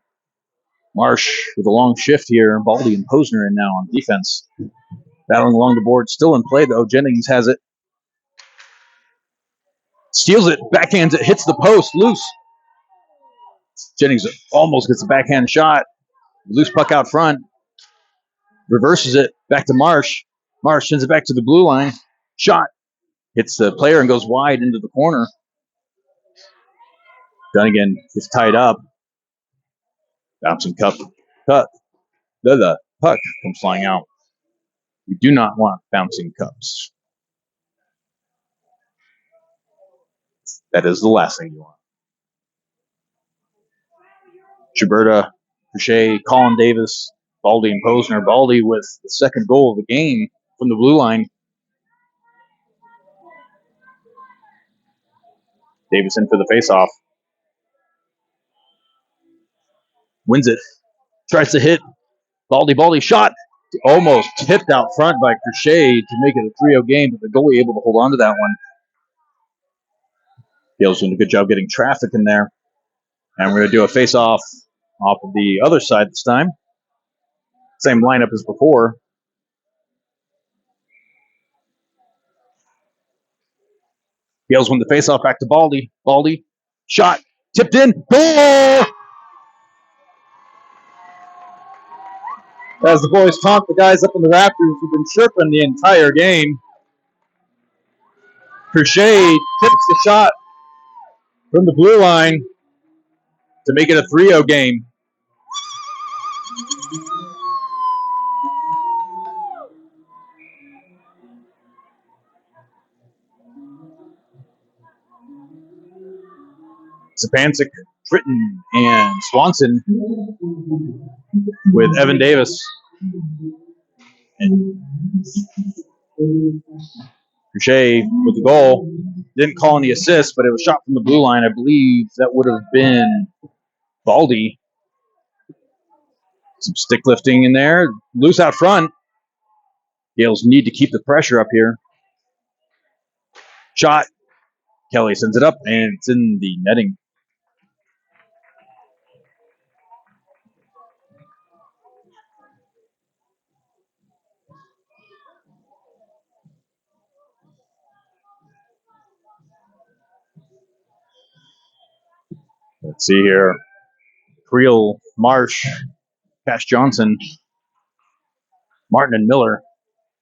Marsh with a long shift here. Baldi and Posner in now on defense. Battling along the board. Still in play, though. Jennings has it. Steals it. Backhands it. Hits the post. Loose. Jennings almost gets a backhand shot. Loose puck out front. Reverses it. Back to Marsh. Marsh sends it back to the blue line. Shot. Hits the player and goes wide into the corner. Dunnigan is tied up. Bouncing cup. Cut. The puck comes flying out. We do not want bouncing cups. That is the last thing you want. Shuberda, Cruchet, Colin Davis, Baldi and Posner. Baldi with the second goal of the game from the blue line. Davis in for the faceoff. Wins it. Tries to hit. Baldi shot. Almost tipped out front by Cruchet to make it a 3-0 game, but the goalie able to hold on to that one. Gale's doing a good job getting traffic in there. And we're going to do a face-off off of the other side this time. Same lineup as before. Gales win the face-off back to Baldi. Baldi, shot, tipped in, goal! As the boys taunt the guys up in the rafters who've been chirping the entire game. Cruchet tips the shot from the blue line to make it a 3-0 game. Sapancic, Tritton, and Swanson with Evan Davis. And Cruchet with the goal. Didn't call any assists, but it was shot from the blue line. I believe that would have been Baldi. Some stick lifting in there. Loose out front. Gales need to keep the pressure up here. Shot. Kelly sends it up, and it's in the netting. Let's see here. Creel, Marsh, Cash Johnson, Martin, and Miller.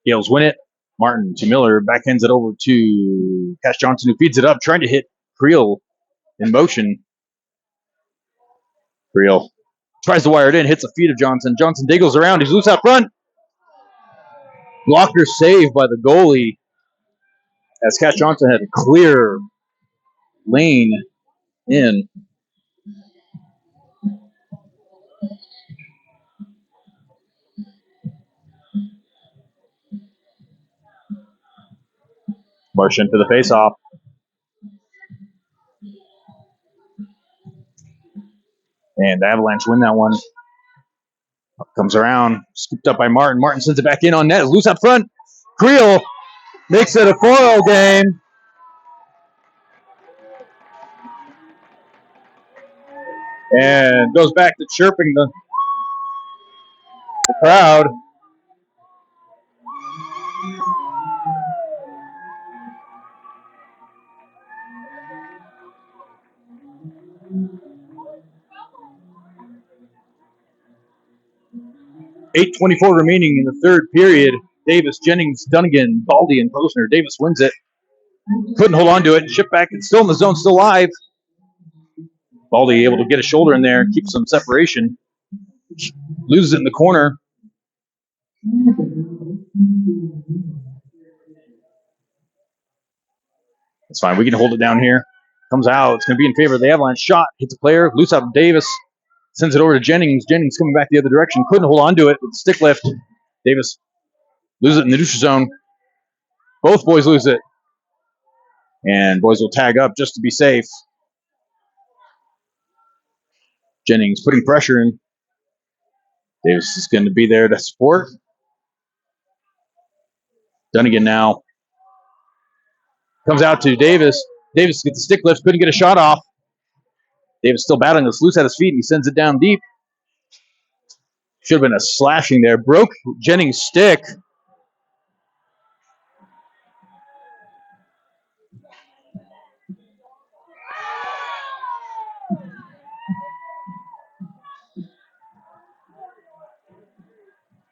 Gales win it. Martin to Miller. Backhands it over to Cash Johnson, who feeds it up, trying to hit Creel in motion. Creel tries to wire it in, hits the feet of Johnson. Johnson diggles around. He's loose out front. Blocker saved by the goalie as Cash Johnson had a clear lane in. Marsh into the faceoff. And the Avalanche win that one. Comes around, scooped up by Martin. Martin sends it back in on net. Loose up front. Creel makes it a 4-0 game. And goes back to chirping the Crowd. .8:24 remaining in the third period. Davis, Jennings, Dunnigan, Baldi, and Posner. Davis wins it. Couldn't hold on to it. Shipped back. It's still in the zone, still live. Baldi able to get a shoulder in there, keep some separation. Loses it in the corner. That's fine. We can hold it down here. Comes out. It's going to be in favor of the Avalanche. Shot. Hits a player. Loose out of Davis. Sends it over to Jennings. Jennings coming back the other direction. Couldn't hold on to it with the stick lift. Davis loses it in the neutral zone. Both boys lose it. And boys will tag up just to be safe. Jennings putting pressure in. Davis is going to be there to support. Dunnigan now. Comes out to Davis. Davis gets the stick lift. Couldn't get a shot off. Davis still battling this loose at his feet, and he sends it down deep. Should have been a slashing there. Broke Jennings' stick.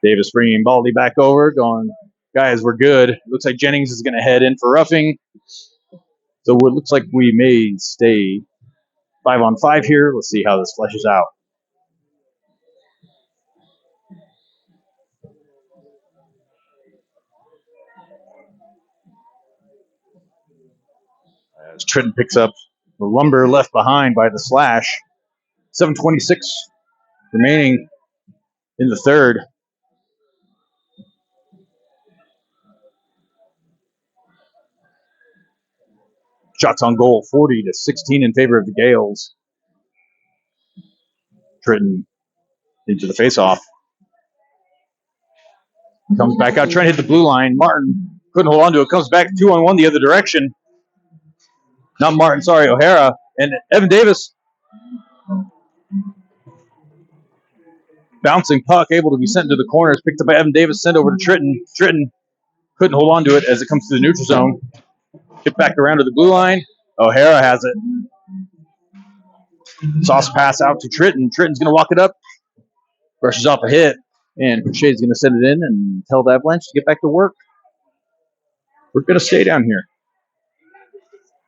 Davis bringing Baldi back over, going, guys, we're good. Looks like Jennings is going to head in for roughing. So it looks like we may stay 5-on-5 here. Let's see how this fleshes out. As Trenton picks up the lumber left behind by the slash. 7:26 remaining in the third. Shots on goal, 40-16 in favor of the Gales. Trenton into the faceoff. Comes back out, trying to hit the blue line. Martin couldn't hold on to it. Comes back 2-on-1 the other direction. Not Martin, sorry, O'Hara. And Evan Davis. Bouncing puck, able to be sent into the corners. Picked up by Evan Davis, sent over to Trenton. Trenton couldn't hold on to it as it comes to the neutral zone. Get back around to the blue line. O'Hara has it. Sauce pass out to Trenton. Trenton's going to walk it up. Brushes off a hit. And Cruchet's going to send it in and tell the Avalanche to get back to work. We're going to stay down here.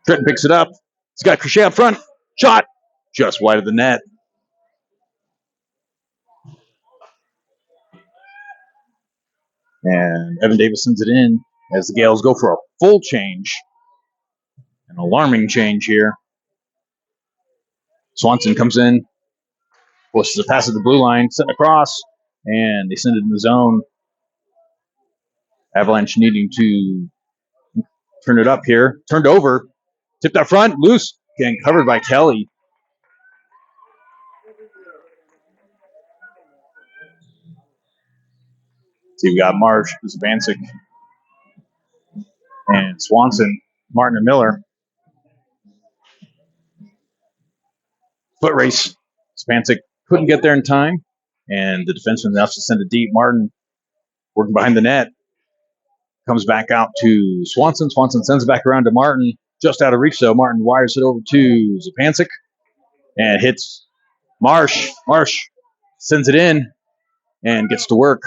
Trenton picks it up. He's got Cruchet up front. Shot. Just wide of the net. And Evan Davis sends it in as the Gales go for a full change. An alarming change here. Swanson comes in. Forces a pass at the blue line. Sent across. And they send it in the zone. Avalanche needing to turn it up here. Turned over. Tipped up front. Loose. Getting covered by Kelly. See, we got Marsh, Zabancic, and Swanson, Martin, and Miller. Foot race. Zabancic couldn't get there in time, and the defenseman now to send it deep. Martin working behind the net. Comes back out to Swanson. Swanson sends it back around to Martin. Just out of reach, though. Martin wires it over to Zabancic and hits Marsh. Marsh sends it in and gets to work.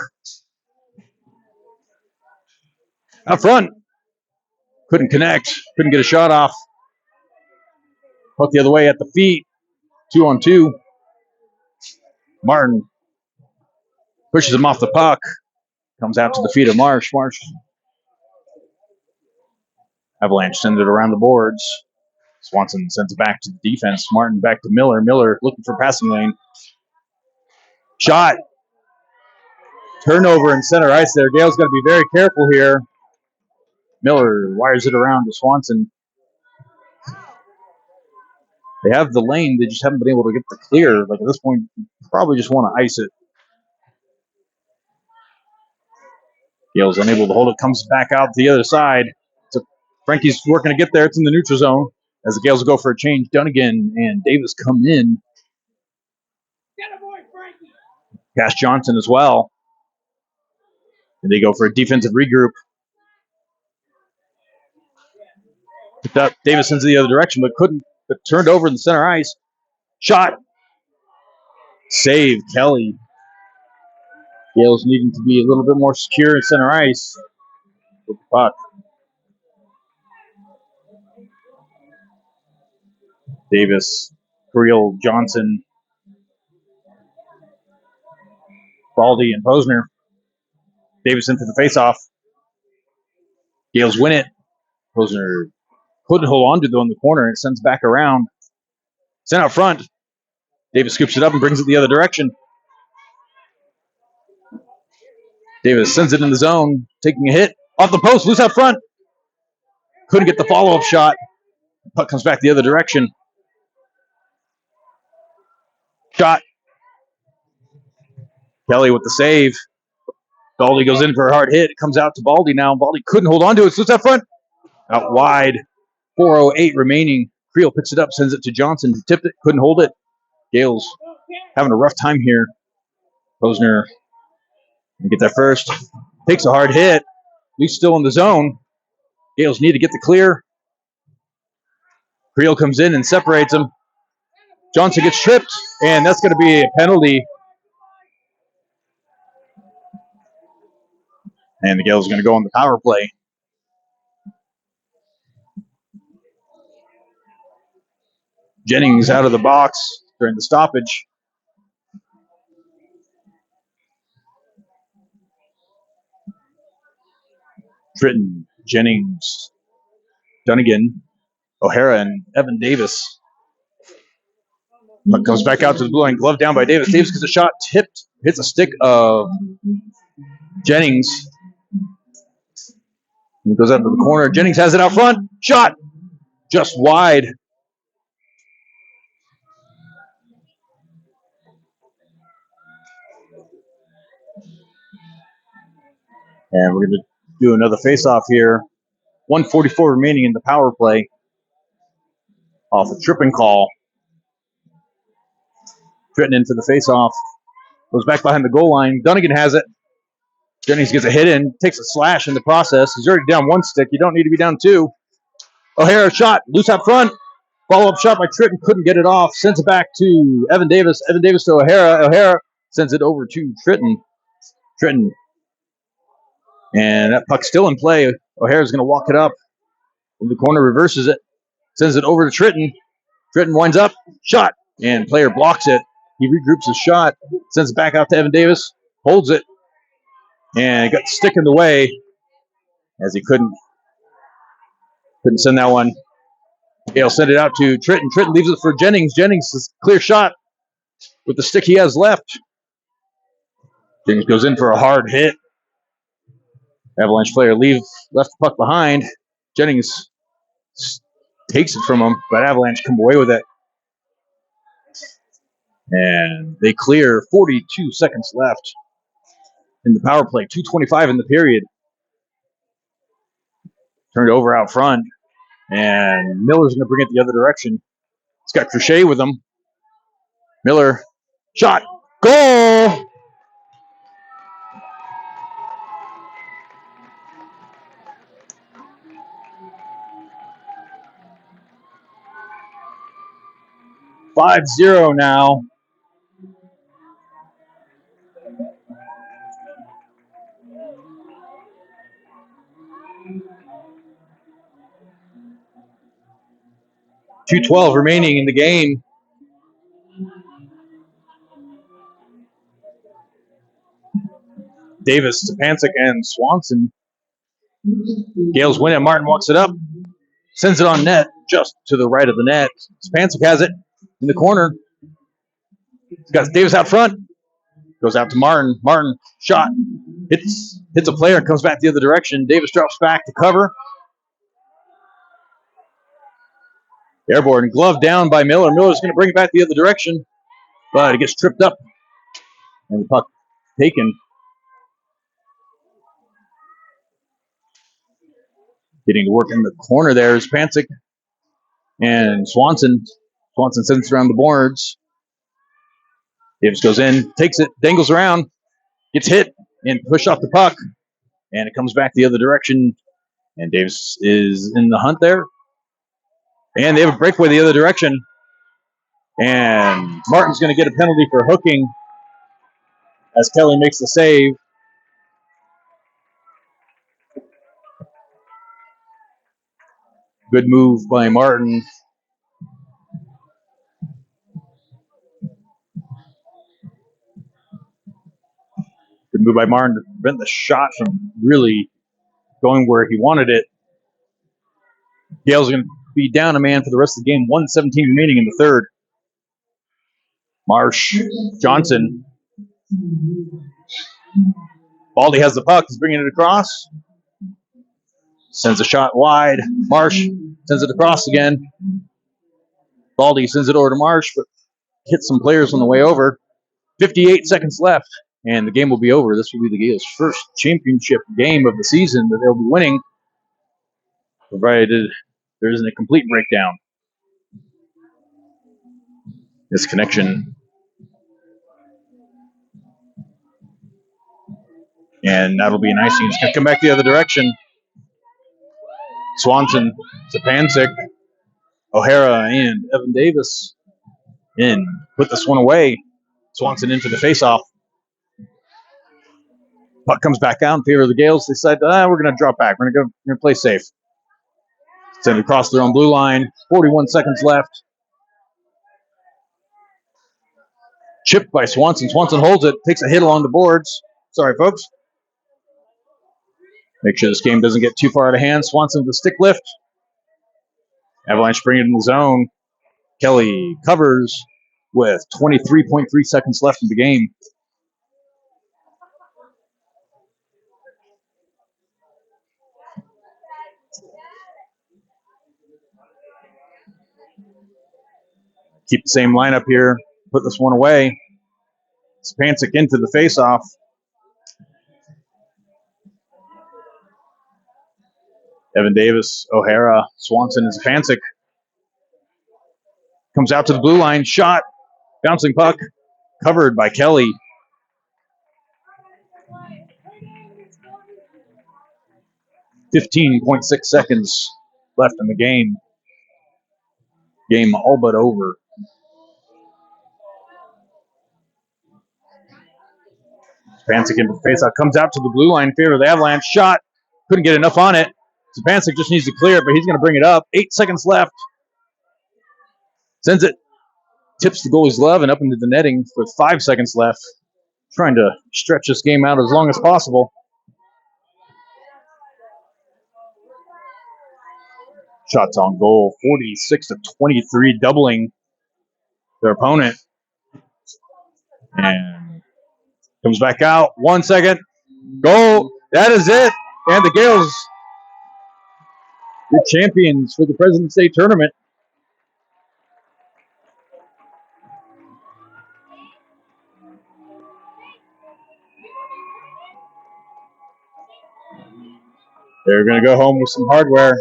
Out front. Couldn't connect. Couldn't get a shot off. Puck the other way at the feet. 2-on-2. Martin pushes him off the puck. Comes out to the feet of Marsh. Marsh. Avalanche sends it around the boards. Swanson sends it back to the defense. Martin back to Miller. Miller looking for passing lane. Shot. Turnover in center ice there. Gale's got to be very careful here. Miller wires it around to Swanson. They have the lane. They just haven't been able to get the clear. Like at this point, you probably just want to ice it. Gale's unable to hold it. Comes back out to the other side. So Frankie's working to get there. It's in the neutral zone. As the Gales go for a change, Dunnigan and Davis come in. Cash Johnson as well. And they go for a defensive regroup. Picked up. Davis into the other direction, but couldn't. But turned over in the center ice. Shot. Save, Kelly. Gales needing to be a little bit more secure in center ice with the puck. Davis, Creel, Johnson, Baldi, and Posner. Davis into the faceoff. Gales win it. Posner couldn't hold on to it in the corner. It sends back around. Sent out front. Davis scoops it up and brings it the other direction. Davis sends it in the zone, taking a hit. Off the post, loose out front. Couldn't get the follow-up shot. Puck comes back the other direction. Shot. Kelly with the save. Baldi goes in for a hard hit. It comes out to Baldi now. Baldi couldn't hold on to it. It's loose out front. Out wide. 4:08 remaining. Creel picks it up, sends it to Johnson. Tipped it, couldn't hold it. Gales having a rough time here. Posner get that first. Takes a hard hit. He's still in the zone. Gales need to get the clear. Creel comes in and separates him. Johnson gets tripped, and that's going to be a penalty. And the Gales are going to go on the power play. Jennings out of the box during the stoppage. Tritton, Jennings, Dunnigan, O'Hara, and Evan Davis. But comes back out to the blue line, glove down by Davis. Davis gets a shot, tipped, hits a stick of Jennings. And goes out to the corner. Jennings has it out front. Shot, just wide. And we're going to do another face-off here. 1:44 remaining in the power play. Off a tripping call. Tritton into the face-off. Goes back behind the goal line. Dunnigan has it. Jennings gets a hit in. Takes a slash in the process. He's already down one stick. You don't need to be down two. O'Hara shot. Loose out front. Follow-up shot by Tritton. Couldn't get it off. Sends it back to Evan Davis. Evan Davis to O'Hara. O'Hara sends it over to Tritton. Tritton. And that puck's still in play. O'Hara's going to walk it up. In the corner, reverses it. Sends it over to Tritton. Tritton winds up. Shot. And player blocks it. He regroups his shot. Sends it back out to Evan Davis. Holds it. And got the stick in the way. As he couldn't send that one. He'll send it out to Tritton. Tritton leaves it for Jennings. Jennings is clear shot with the stick he has left. Jennings goes in for a hard hit. Avalanche player left the puck behind. Jennings takes it from him, but Avalanche come away with it. And they clear. 42 seconds left in the power play. 2:25 in the period. Turned over out front. And Miller's going to bring it the other direction. He's got Cruchet with him. Miller. Shot. Goal! Five 0 now. .212 remaining in the game. Davis, Stepancic, and Swanson. Gales win it. Martin walks it up. Sends it on net, just to the right of the net. Stepancic has it in the corner. He's got Davis out front. Goes out to Martin. Martin, shot. Hits a player and comes back the other direction. Davis drops back to cover. Airborne, glove down by Miller. Miller's going to bring it back the other direction, but it gets tripped up. And the puck taken. Getting to work in the corner there is Stepancic. And Swanson. Swanson sends it around the boards. Davis goes in, takes it, dangles around, gets hit, and pushed off the puck. And it comes back the other direction. And Davis is in the hunt there. And they have a breakaway the other direction. And Martin's going to get a penalty for hooking as Kelly makes the save. Good move by Martin. Good move by Martin to prevent the shot from really going where he wanted it. Gale's going to be down a man for the rest of the game. 1:17 remaining in the third. Marsh, Johnson. Baldi has the puck. He's bringing it across. Sends a shot wide. Marsh sends it across again. Baldi sends it over to Marsh, but hits some players on the way over. 58 seconds left, and the game will be over. This will be the Gales' first championship game of the season that they'll be winning, provided there isn't a complete breakdown. This connection. And that'll be an icing. It's going to come back the other direction. Swanson, Stepancic, O'Hara, and Evan Davis in. Put this one away. Swanson into the faceoff. Puck comes back out in favor of the Gales. They decide, we're going to drop back. We're going to play safe. Send it across their own blue line. 41 seconds left. Chipped by Swanson. Swanson holds it. Takes a hit along the boards. Sorry, folks. Make sure this game doesn't get too far out of hand. Swanson with the stick lift. Avalanche bring it in the zone. Kelly covers with 23.3 seconds left in the game. Keep the same lineup here. Put this one away. Stepancic into the faceoff. Evan Davis, O'Hara, Swanson, and Stepancic. Comes out to the blue line. Shot. Bouncing puck. Covered by Kelly. .6 seconds left in the game. Game all but over. Stepancic into the faceoff. Comes out to the blue line in favor of the Avalanche. Shot. Couldn't get enough on it. Stepancic just needs to clear it, but he's going to bring it up. 8 seconds left. Sends it. Tips the goalie's glove and up into the netting with 5 seconds left. Trying to stretch this game out as long as possible. Shots on goal. 46-23, doubling their opponent. And comes back out. 1 second. Goal. That is it. And the Gales, the champions for the President's Day tournament. They're going to go home with some hardware.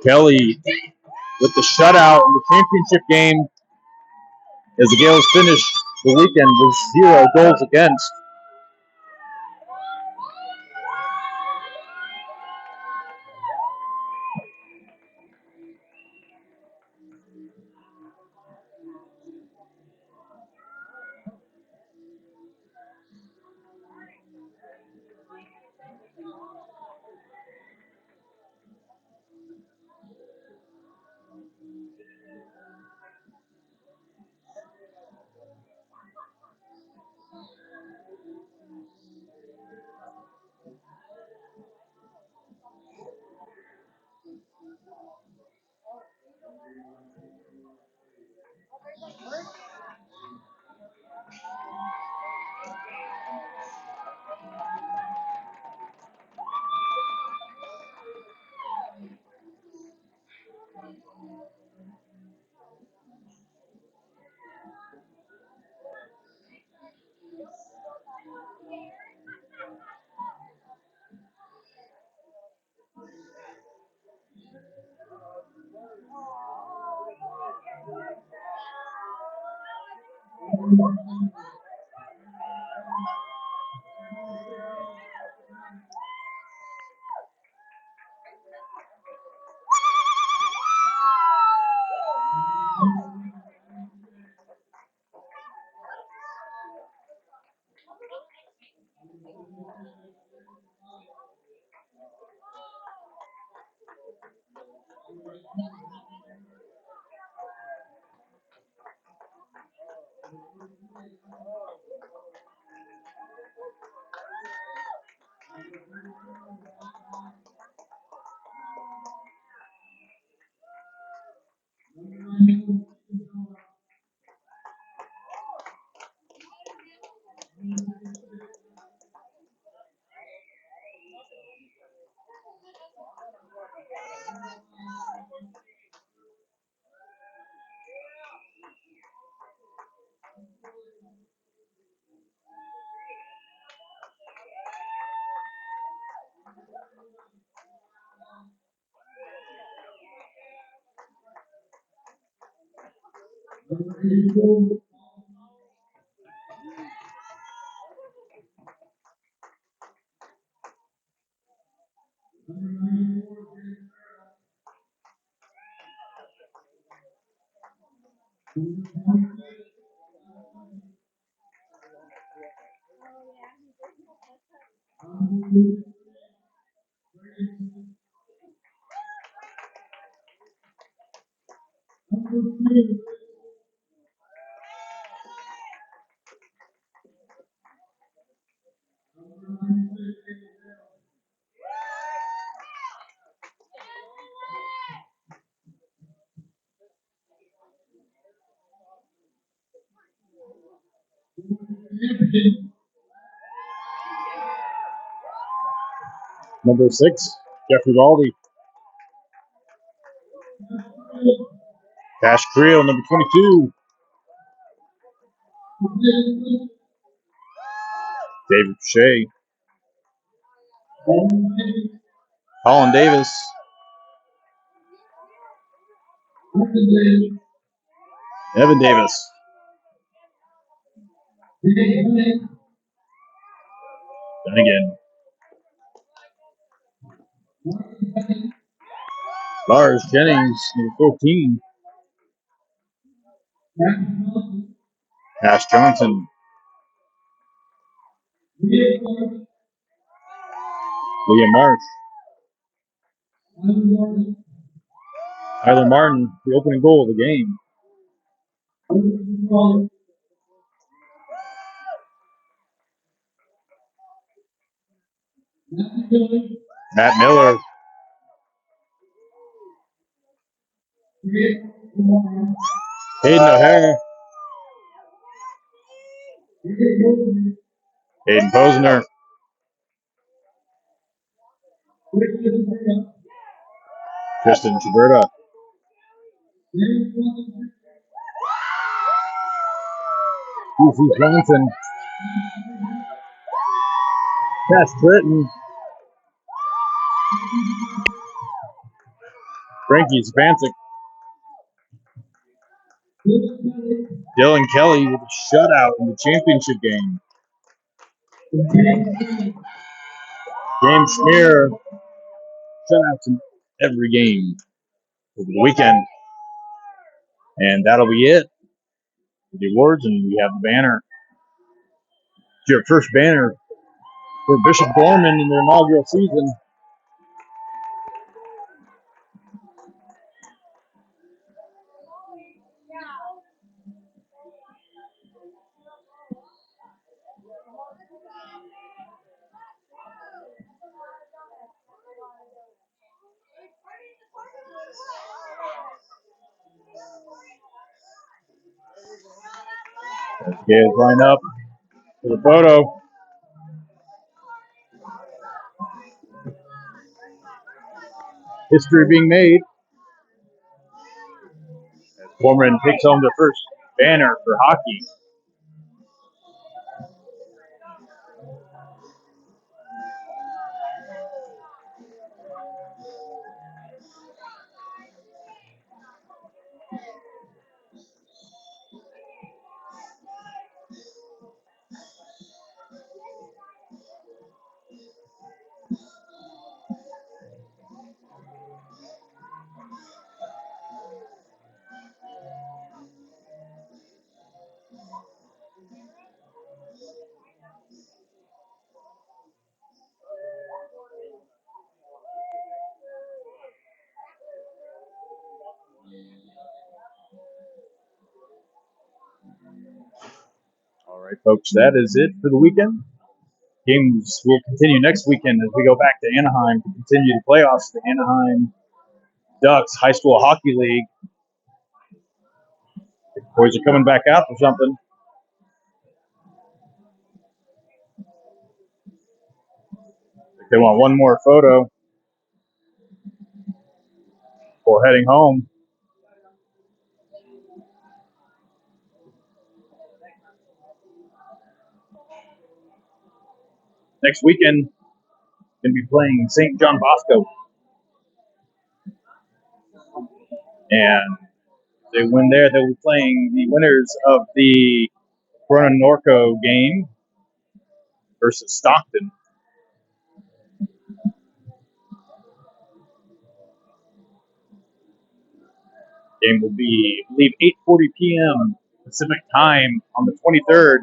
Kelly with the shutout in the championship game as the Gales finished the weekend with 0 goals against. Number 6, Jeffrey Baldi. Cash Creel, number 22. David Cruchet. Colin Davis. Evan Davis. Dunnigan. Lars Jennings, number 14. Ash Johnson. Liam Marsh. Tyler Martin, the opening goal of the game. Matt Miller. Hayden O'Hara. Hayden Posner. Tristan Shuberda. PC Johnson. Cash Britton. Frankie Spancic. Dylan Kelly with a shutout in the championship game. James Schmier. Shutouts in every game over the weekend. And that'll be it for the awards, and we have the banner. It's your first banner for Bishop Gorman in their inaugural season. As the guys line up for the photo. History being made. As Gorman takes home their first banner for hockey. right, folks, that is it for the weekend. Games will continue next weekend as we go back to Anaheim to continue the playoffs. The Anaheim Ducks High School Hockey League. The boys are coming back out for something. They want one more photo before heading home. Next weekend, going to be playing St. John Bosco. And if they win there, they'll be playing the winners of the Corona Norco game versus Stockton. Game will be, I believe, 8:40 p.m. Pacific time on the 23rd.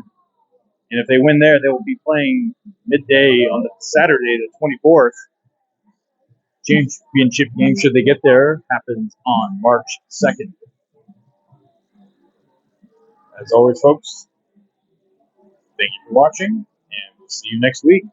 And if they win there, they will be playing midday on the Saturday, the 24th. Championship game, should they get there, happens on March 2nd. As always, folks, thank you for watching, and we'll see you next week.